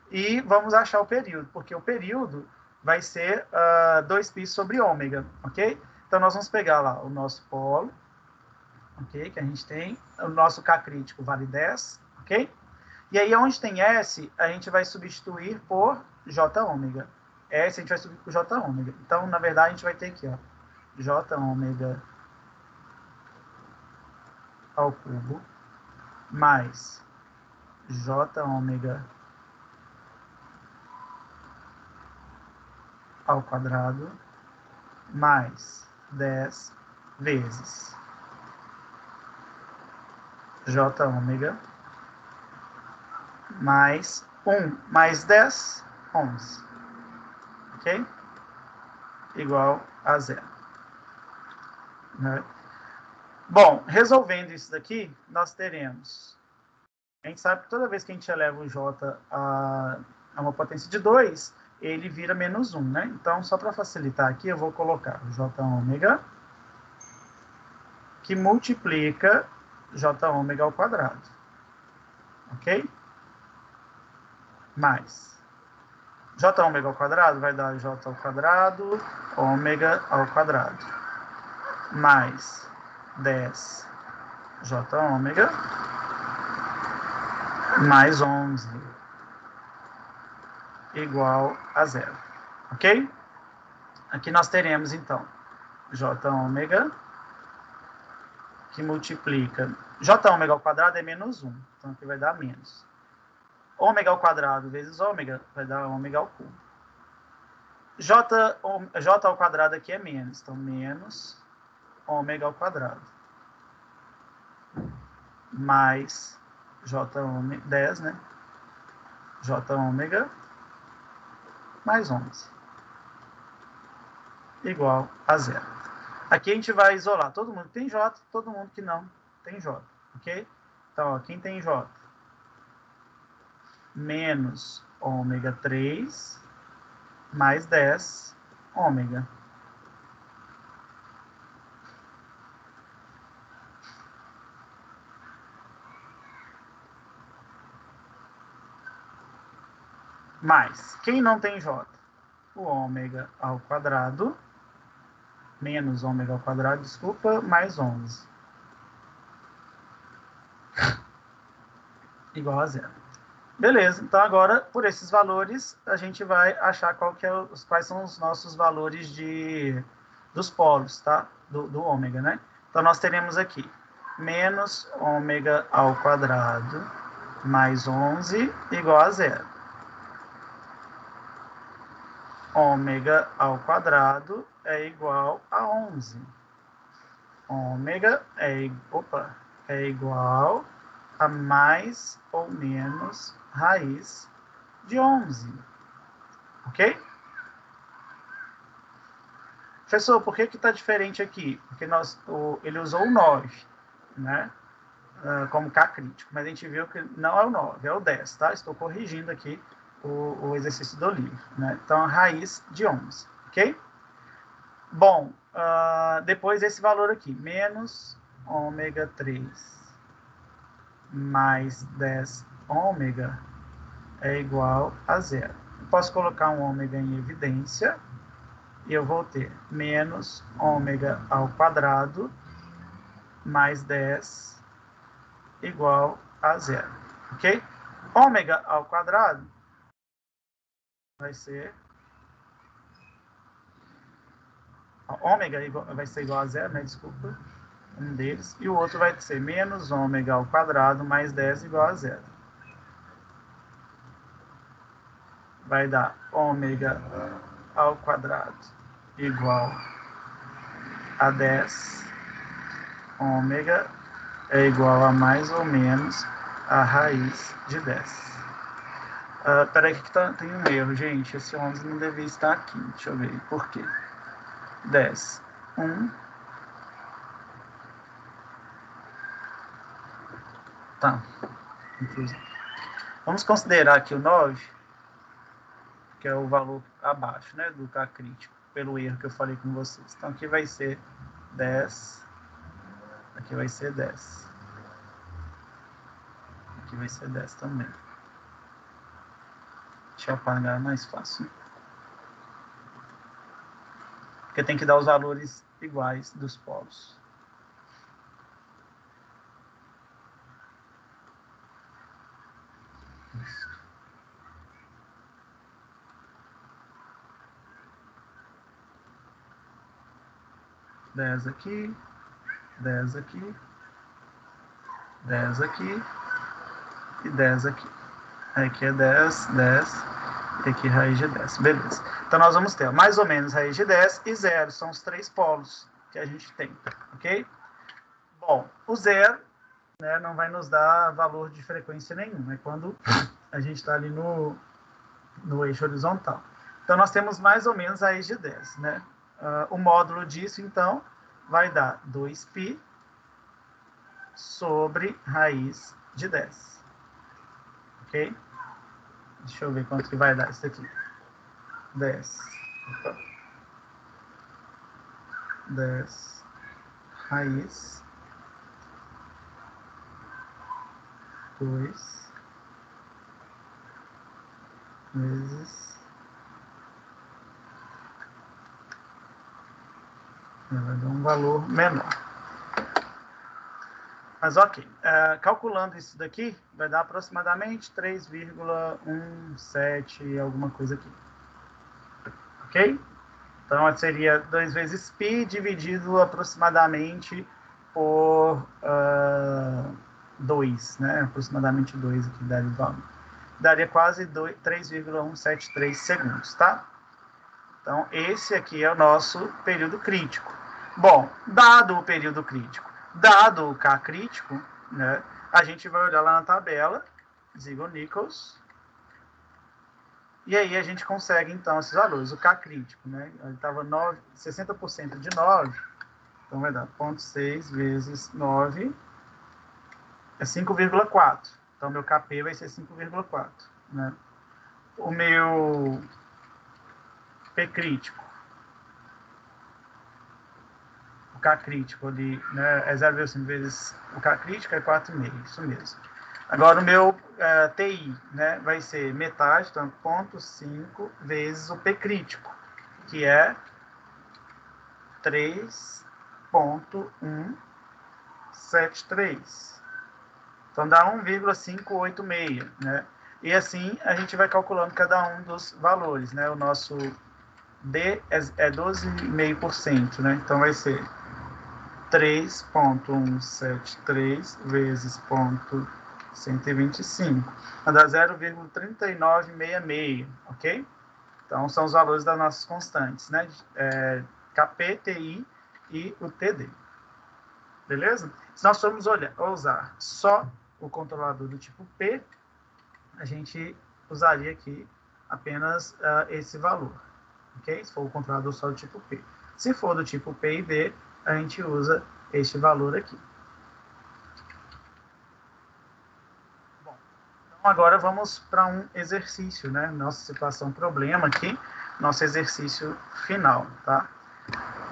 e vamos achar o período, porque o período vai ser 2π sobre ômega, ok? Então, nós vamos pegar lá o nosso polo, ok? Que a gente tem, o nosso K crítico vale 10, ok? E aí, onde tem S, a gente vai substituir por J ômega. S a gente vai substituir por J ômega. Então, na verdade, a gente vai ter aqui, ó, J ômega ao cubo mais J ômega ao quadrado mais 10 vezes J ômega mais 1 mais 10, 11. Ok? Igual a zero. Né? Bom, resolvendo isso daqui, nós teremos... A gente sabe que toda vez que a gente eleva o J a uma potência de 2, ele vira menos 1, né? Então, só para facilitar aqui, eu vou colocar o J ômega que multiplica J ômega ao quadrado. Ok? Mais J ômega ao quadrado vai dar J ao quadrado, ômega ao quadrado. Mais 10 J ômega mais 11 igual a zero. Ok? Aqui nós teremos, então, J ômega que multiplica... J ômega ao quadrado é menos 1. Então, aqui vai dar menos. Ômega ao quadrado vezes ômega vai dar ômega ao cubo. J ao quadrado aqui é menos. Então, menos ômega ao quadrado. Mais J ômega, 10, né? J ômega mais 11. Igual a zero. Aqui a gente vai isolar todo mundo que tem J, todo mundo que não tem J. Ok? Então, ó, quem tem J? Menos ômega 3 mais 10 ômega. Mais, quem não tem J? O ômega ao quadrado, menos ômega ao quadrado, desculpa, mais 11. Igual a zero. Beleza, então agora, por esses valores, a gente vai achar quais são os nossos valores dos polos, tá? Do ômega, né? Então, nós teremos aqui menos ômega ao quadrado mais 11 igual a zero. Ômega ao quadrado é igual a 11. Ômega é igual a mais ou menos raiz de 11. Ok? Professor, por que está diferente aqui? Porque ele usou o 9, né? Como K crítico, mas a gente viu que não é o 9, é o 10, tá? Estou corrigindo aqui o exercício do livro, né? Então, a raiz de 11, ok? Bom, depois esse valor aqui, menos ômega 3 mais 10 ômega é igual a zero. Eu posso colocar um ômega em evidência, E eu vou ter menos ômega ao quadrado mais 10 igual a zero. Ok? Ômega ao quadrado vai ser... Ômega vai ser igual a zero, né? Desculpa. Um deles. E o outro vai ser menos ômega ao quadrado mais 10 igual a zero. Vai dar ômega ao quadrado igual a 10. Ômega é igual a mais ou menos a raiz de 10. Peraí que tem um erro, gente. Esse 11 não devia estar aqui. Deixa eu ver por quê. 10. 1. Tá. Vamos considerar aqui o 9, que é o valor abaixo, né, do K crítico, pelo erro que eu falei com vocês. Então, aqui vai ser 10. Aqui vai ser 10. Aqui vai ser 10 também. Deixa eu apagar mais fácil. Porque tem que dar os valores iguais dos polos. Isso. Dez aqui, 10 aqui, 10 aqui e 10 aqui. Aqui é 10, 10 e aqui raiz de 10. Beleza. Então, nós vamos ter mais ou menos raiz de 10 e 0. São os três polos que a gente tem. Ok? Bom, o 0, né, não vai nos dar valor de frequência nenhum. É quando a gente está ali no eixo horizontal. Então, nós temos mais ou menos raiz de 10. Né? O módulo disso, então, vai dar 2π sobre raiz de 10. Ok? Deixa eu ver quanto que vai dar isso aqui. 10. Opa. 10 raiz 2 vezes... vai dar um valor menor. Mas ok. Calculando isso daqui, vai dar aproximadamente 3,17 alguma coisa aqui. Ok? Então, seria 2 vezes π dividido aproximadamente por 2, né? Aproximadamente 2 aqui daria o valor. Daria quase 3,173 segundos, tá? Então, esse aqui é o nosso período crítico. Bom, dado o período crítico, dado o K crítico, né, a gente vai olhar lá na tabela, Ziegler-Nichols, e aí a gente consegue, então, esses valores. O K crítico, né, ele estava 60% de 9, então vai dar 0,6 vezes 9, é 5,4. Então, meu KP vai ser 5,4. Né? O meu P crítico, o K crítico ali, né, é 0,5 vezes o K crítico, é 4,5, isso mesmo. Agora, o meu TI, né, vai ser metade, então 0,5 vezes o P crítico, que é 3,173. Então, dá 1,586, né? E assim, a gente vai calculando cada um dos valores, né? O nosso D é 12,5%, né? Então, vai ser 3,173 vezes 0,125. Vai dar 0,3966, ok? Então, são os valores das nossas constantes, né? KP, TI e o TD. Beleza? Se nós formos usar só o controlador do tipo P, a gente usaria aqui apenas esse valor. Ok? Se for o controlador só do tipo P. Se for do tipo P e D, a gente usa este valor aqui. Bom, então agora vamos para um exercício, né? Nossa situação problema aqui, nosso exercício final, tá?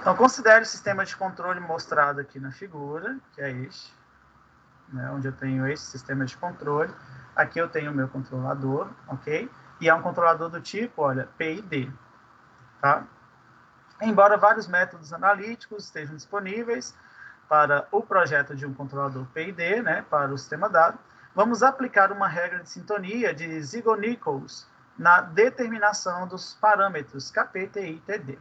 Então, considere o sistema de controle mostrado aqui na figura, que é este, né, onde eu tenho esse sistema de controle. Aqui eu tenho o meu controlador, ok? E é um controlador do tipo, olha, P e D, tá? Embora vários métodos analíticos estejam disponíveis para o projeto de um controlador PID, né, para o sistema dado, vamos aplicar uma regra de sintonia de Ziegler-Nichols na determinação dos parâmetros KP, TI e TD.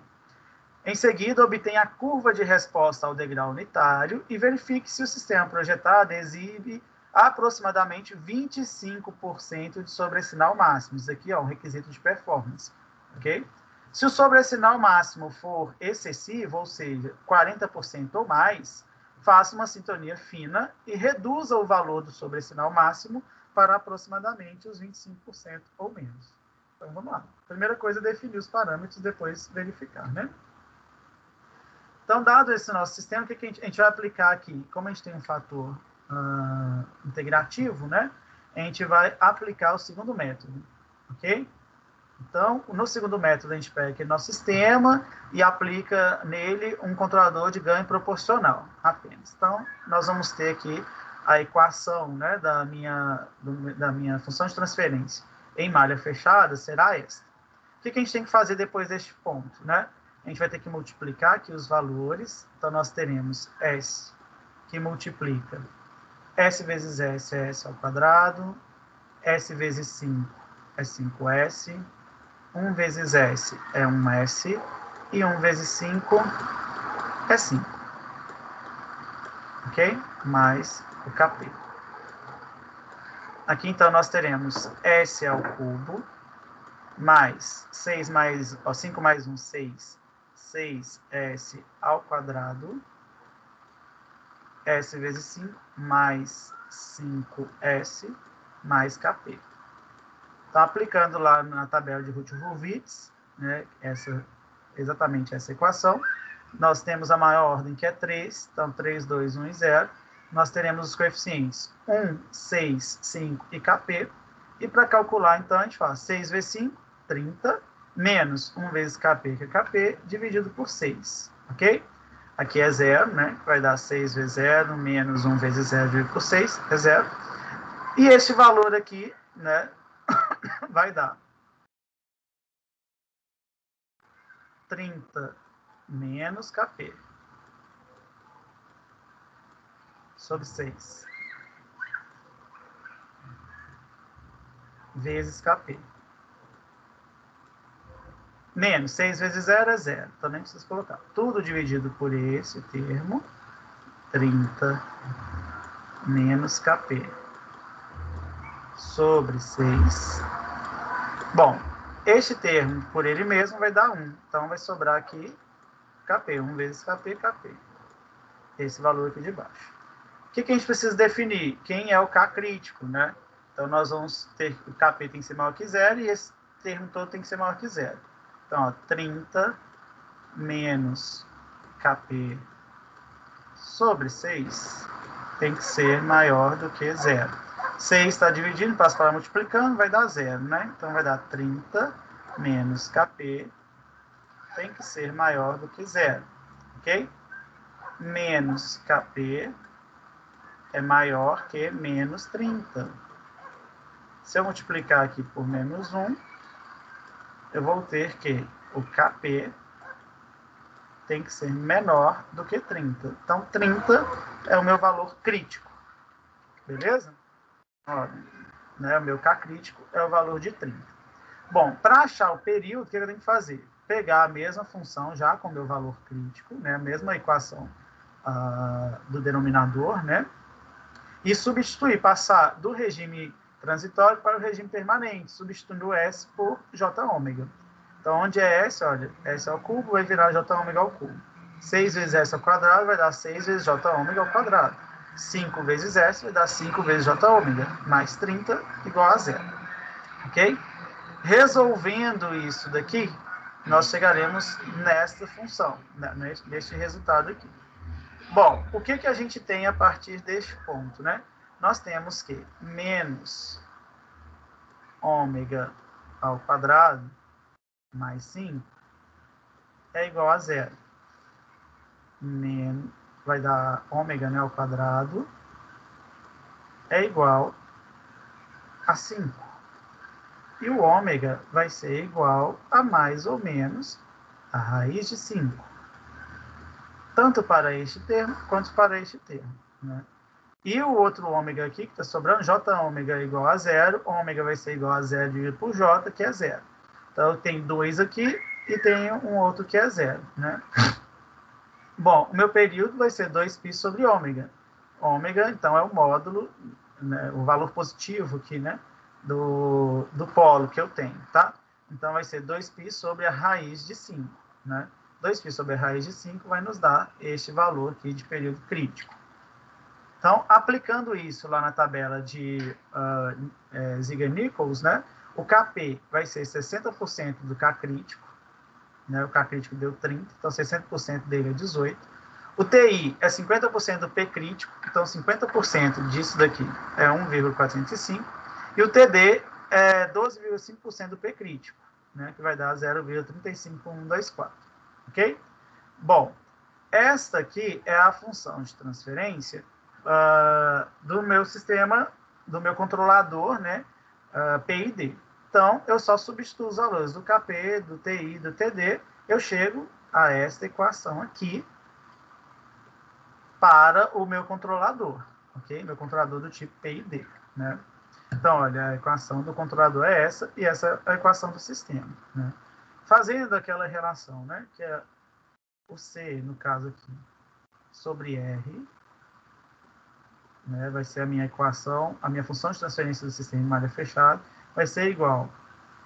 Em seguida, obtenha a curva de resposta ao degrau unitário e verifique se o sistema projetado exibe aproximadamente 25% de sobressinal máximo. Isso aqui é um requisito de performance. Okay? Se o sobressinal máximo for excessivo, ou seja, 40% ou mais, faça uma sintonia fina e reduza o valor do sobressinal máximo para aproximadamente os 25% ou menos. Então, vamos lá. Primeira coisa é definir os parâmetros, depois verificar, né? Então, dado esse nosso sistema, o que a gente vai aplicar aqui? Como a gente tem um fator integrativo, né? A gente vai aplicar o segundo método, ok? Então, no segundo método, a gente pega aqui nosso sistema e aplica nele um controlador de ganho proporcional, apenas. Então, nós vamos ter aqui a equação, né, da minha função de transferência em malha fechada será esta. O que a gente tem que fazer depois deste ponto, né? A gente vai ter que multiplicar aqui os valores. Então, nós teremos S, que multiplica S vezes S é S ao quadrado, S vezes 5 é 5S, 1 vezes S é 1S, e 1 vezes 5 é 5. Ok? Mais o KP. Aqui, então, nós teremos S ao cubo, mais 5 mais 1, 6. 6S ao quadrado, S vezes 5, mais 5S, mais KP. Então, aplicando lá na tabela de Hurwitz, né, exatamente essa equação, nós temos a maior ordem, que é 3, então 3, 2, 1 e 0. Nós teremos os coeficientes 1, 6, 5 e KP. E para calcular, então, a gente faz 6 vezes 5, 30, menos 1 vezes KP, que é KP, dividido por 6, ok? Aqui é 0, né? Vai dar 6 vezes 0, menos 1 vezes 0, dividido por 6, é 0. E este valor aqui, né, vai dar 30 menos KP sobre 6 vezes KP. Menos 6 vezes 0 é 0. Então, nem preciso colocar. Tudo dividido por esse termo. 30 menos KP sobre 6. Bom, este termo, por ele mesmo, vai dar 1. Então, vai sobrar aqui KP. 1 vezes KP, KP. Esse valor aqui de baixo. O que a gente precisa definir? Quem é o K crítico, né? Então, nós vamos ter... O KP tem que ser maior que 0 e esse termo todo tem que ser maior que 0. Então, ó, 30 menos KP sobre 6 tem que ser maior do que 0. 6 está dividindo, passa para multiplicando, vai dar 0, né? Então, vai dar 30 menos KP tem que ser maior do que 0, ok? Menos KP é maior que menos 30. Se eu multiplicar aqui por menos 1, eu vou ter que o KP tem que ser menor do que 30. Então, 30 é o meu valor crítico. Beleza? Olha, né, o meu K crítico é o valor de 30. Bom, para achar o período, o que eu tenho que fazer? Pegar a mesma função já com o meu valor crítico, né, a mesma equação do denominador, né, e substituir, passar do regime transitório para o regime permanente, substituindo S por J ômega. Então, onde é S? Olha, S ao cubo vai virar J ômega ao cubo. 6 vezes S ao quadrado vai dar 6 vezes J ômega ao quadrado. 5 vezes S vai dar 5 vezes J ômega, mais 30 igual a 0. Ok? Resolvendo isso daqui, nós chegaremos nesta função, neste resultado aqui. Bom, o que a gente tem a partir deste ponto, né? Nós temos que menos ômega ao quadrado mais 5 é igual a 0. Vai dar ômega, né, ao quadrado é igual a 5. E o ômega vai ser igual a mais ou menos a raiz de 5, tanto para este termo quanto para este termo, né? E o outro ômega aqui, que está sobrando, J ômega é igual a 0, ômega vai ser igual a 0 dividido por J, que é 0. Então, eu tenho 2 aqui e tenho um outro que é 0, né? Bom, o meu período vai ser 2π sobre ômega. Ômega, então, é o módulo, né, o valor positivo aqui, né, do polo que eu tenho, tá? Então, vai ser 2π sobre a raiz de 5, né? 2π sobre a raiz de 5 vai nos dar este valor aqui de período crítico. Então, aplicando isso lá na tabela de Ziegler-Nichols, né, o Kp vai ser 60% do K crítico, né, o K crítico deu 30, então 60% dele é 18. O TI é 50% do P crítico, então 50% disso daqui é 1,405. E o TD é 12,5% do P crítico, né, que vai dar 0,35124. Ok? Bom, esta aqui é a função de transferência do meu sistema, do meu controlador, né, PID. Então, eu só substituo os valores do Kp, do TI e do TD, eu chego a esta equação aqui para o meu controlador, ok? Meu controlador do tipo PID, né? Então, olha, a equação do controlador é essa, e essa é a equação do sistema, né? Fazendo aquela relação, né, que é o C, no caso aqui, sobre R, né, vai ser a minha equação, a minha função de transferência do sistema em malha fechada, vai ser igual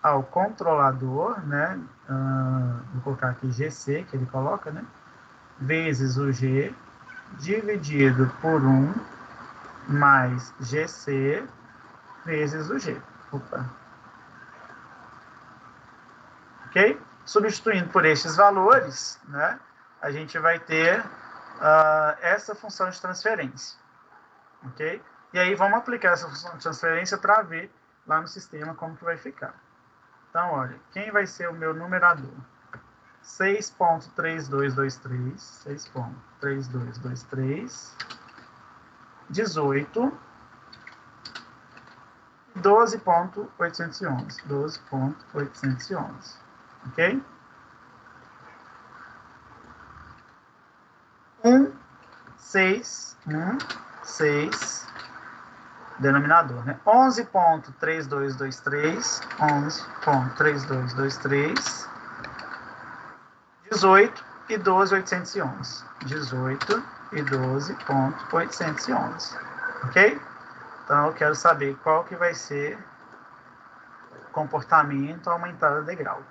ao controlador, né, vou colocar aqui GC, que ele coloca, né, vezes o G, dividido por 1, mais GC, vezes o G. Opa. Ok? Substituindo por estes valores, né, a gente vai ter essa função de transferência. Ok? E aí vamos aplicar essa função de transferência para ver lá no sistema como que vai ficar. Então, olha, quem vai ser o meu numerador? 6.3223, 6.3223, 18, 12.811, 12.811, ok? 6, denominador, né? 11.3223, 11.3223, 18 e 12.811, 18 e 12.811, ok? Então, eu quero saber qual que vai ser o comportamento aumentado a degrau.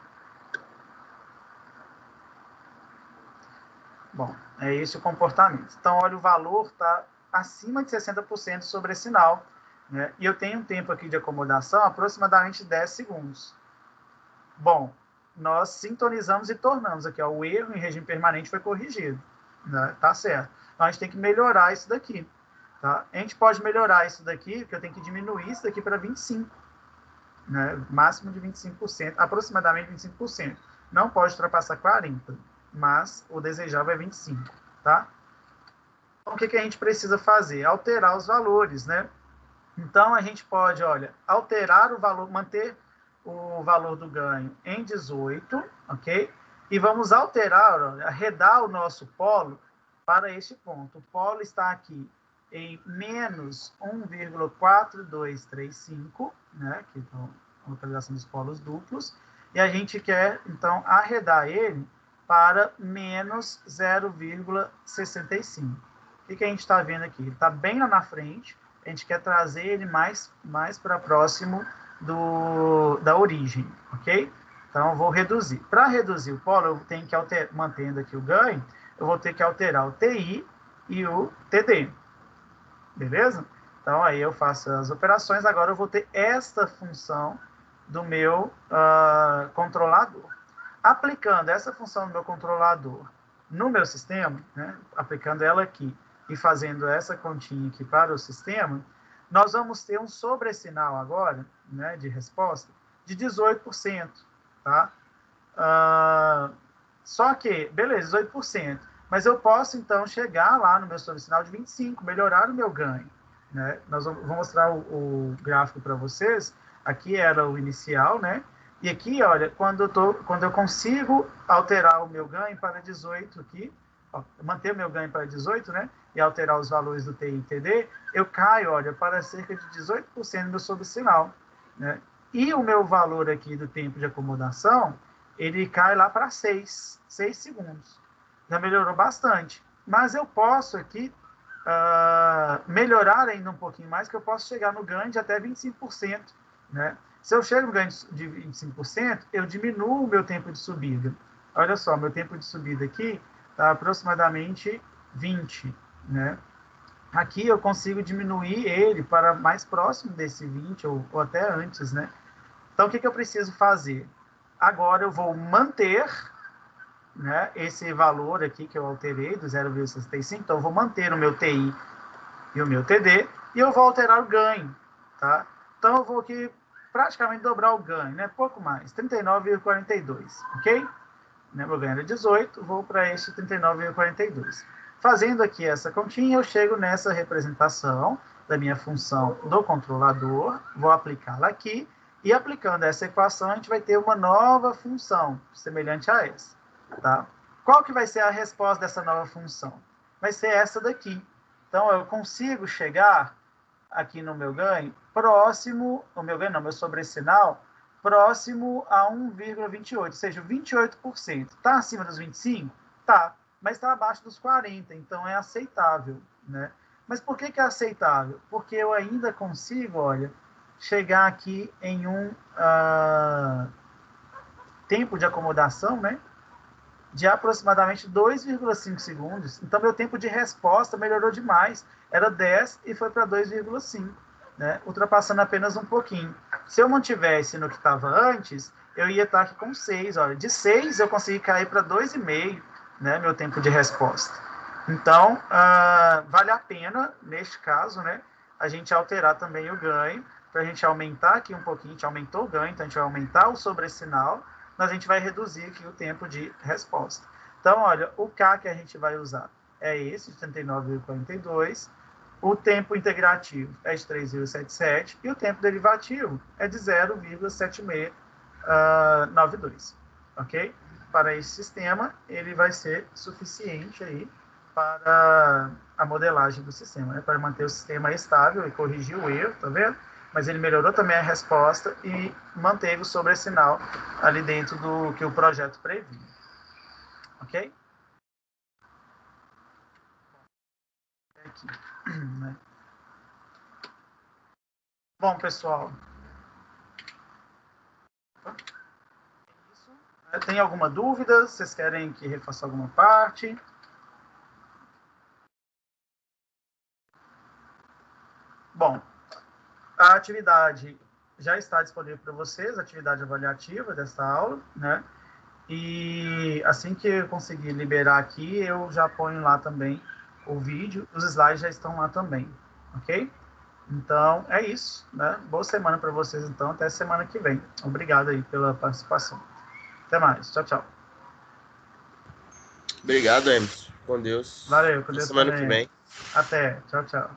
Bom, é esse o comportamento. Então, olha, o valor está acima de 60% sobre esse sinal, né? E eu tenho um tempo aqui de acomodação aproximadamente 10 segundos. Bom, nós sintonizamos e tornamos aqui, ó, o erro em regime permanente foi corrigido, né? Tá certo. Então, a gente tem que melhorar isso daqui. Tá? A gente pode melhorar isso daqui, porque eu tenho que diminuir isso daqui para 25%, né? Máximo de 25%, aproximadamente 25%. Não pode ultrapassar 40%, mas o desejável é 25%. Tá? Então, o que a gente precisa fazer? Alterar os valores, né? Então, a gente pode, olha, alterar o valor, manter o valor do ganho em 18, ok? E vamos alterar, olha, arredar o nosso polo para este ponto. O polo está aqui em menos 1,4235, né? Que é a localização dos polos duplos. E a gente quer, então, arredar ele para menos 0,65. O que a gente está vendo aqui? Ele está bem lá na frente. A gente quer trazer ele mais para próximo da origem, ok? Então, eu vou reduzir. Para reduzir o polo, eu tenho que mantendo aqui o ganho, eu vou ter que alterar o TI e o TD. Beleza? Então, aí eu faço as operações. Agora, eu vou ter esta função do meu controlador. Aplicando essa função do meu controlador no meu sistema, né, aplicando ela aqui e fazendo essa continha aqui para o sistema, nós vamos ter um sobressinal agora, né, de resposta de 18%. Tá? Só que, beleza, 18%. Mas eu posso, então, chegar lá no meu sobressinal de 25%, melhorar o meu ganho. Né? Vou mostrar o gráfico para vocês. Aqui era o inicial, né? E aqui, olha, quando eu consigo alterar o meu ganho para 18 aqui, ó, manter o meu ganho para 18, né? E alterar os valores do TI e TD, eu caio, olha, para cerca de 18% do meu sobressinal, né? E o meu valor aqui do tempo de acomodação, ele cai lá para 6 segundos. Já melhorou bastante. Mas eu posso aqui melhorar ainda um pouquinho mais, que eu posso chegar no ganho de até 25%, né? Se eu chego no ganho de 25%, eu diminuo o meu tempo de subida. Olha só, meu tempo de subida aqui está aproximadamente 20, né? Aqui eu consigo diminuir ele para mais próximo desse 20 ou até antes, né? Então, o que eu preciso fazer? Agora eu vou manter, né, esse valor aqui que eu alterei do 0,65, então eu vou manter o meu TI e o meu TD, e eu vou alterar o ganho, tá? Então eu vou aqui praticamente dobrar o ganho, né? Pouco mais, 39,42, ok? Meu ganho era 18, vou para este 39,42. Fazendo aqui essa continha, eu chego nessa representação da minha função do controlador, vou aplicá-la aqui, e aplicando essa equação, a gente vai ter uma nova função, semelhante a essa, tá? Qual que vai ser a resposta dessa nova função? Vai ser essa daqui. Então, eu consigo chegar aqui no meu ganho, próximo, o meu ganho não, meu sobressinal, próximo a 1,28, ou seja, 28%. Está acima dos 25%? Tá, mas está abaixo dos 40%, então é aceitável, né? Mas por que é aceitável? Porque eu ainda consigo, olha, chegar aqui em um tempo de acomodação, né? De aproximadamente 2,5 segundos. Então, meu tempo de resposta melhorou demais. Era 10 e foi para 2,5, né? Ultrapassando apenas um pouquinho. Se eu mantivesse no que estava antes, eu ia estar aqui com 6. Olha, de 6 eu consegui cair para 2,5, né? Meu tempo de resposta. Então, vale a pena, neste caso, né? A gente alterar também o ganho, para a gente aumentar aqui um pouquinho. A gente aumentou o ganho, então a gente vai aumentar o sobressinal, mas a gente vai reduzir aqui o tempo de resposta. Então, olha, o K que a gente vai usar é esse, de 39,42. O tempo integrativo é de 3,77 e o tempo derivativo é de 0,7692, ok? Para esse sistema, ele vai ser suficiente aí para a modelagem do sistema, né? Para manter o sistema estável e corrigir o erro, tá vendo? Mas ele melhorou também a resposta e manteve o sobressinal ali dentro do que o projeto previa. Ok? Aqui, né? Bom, pessoal. Tem alguma dúvida? Vocês querem que refaça alguma parte? Bom, a atividade já está disponível para vocês, a atividade avaliativa desta aula, né? E assim que eu conseguir liberar aqui, eu já ponho lá também o vídeo, os slides já estão lá também, ok? Então, é isso, né? Boa semana para vocês, então, até semana que vem. Obrigado aí pela participação. Até mais, tchau, tchau. Obrigado, Emerson. Com Deus. Valeu, com Até Deus semana que também. vem. Até, tchau, tchau.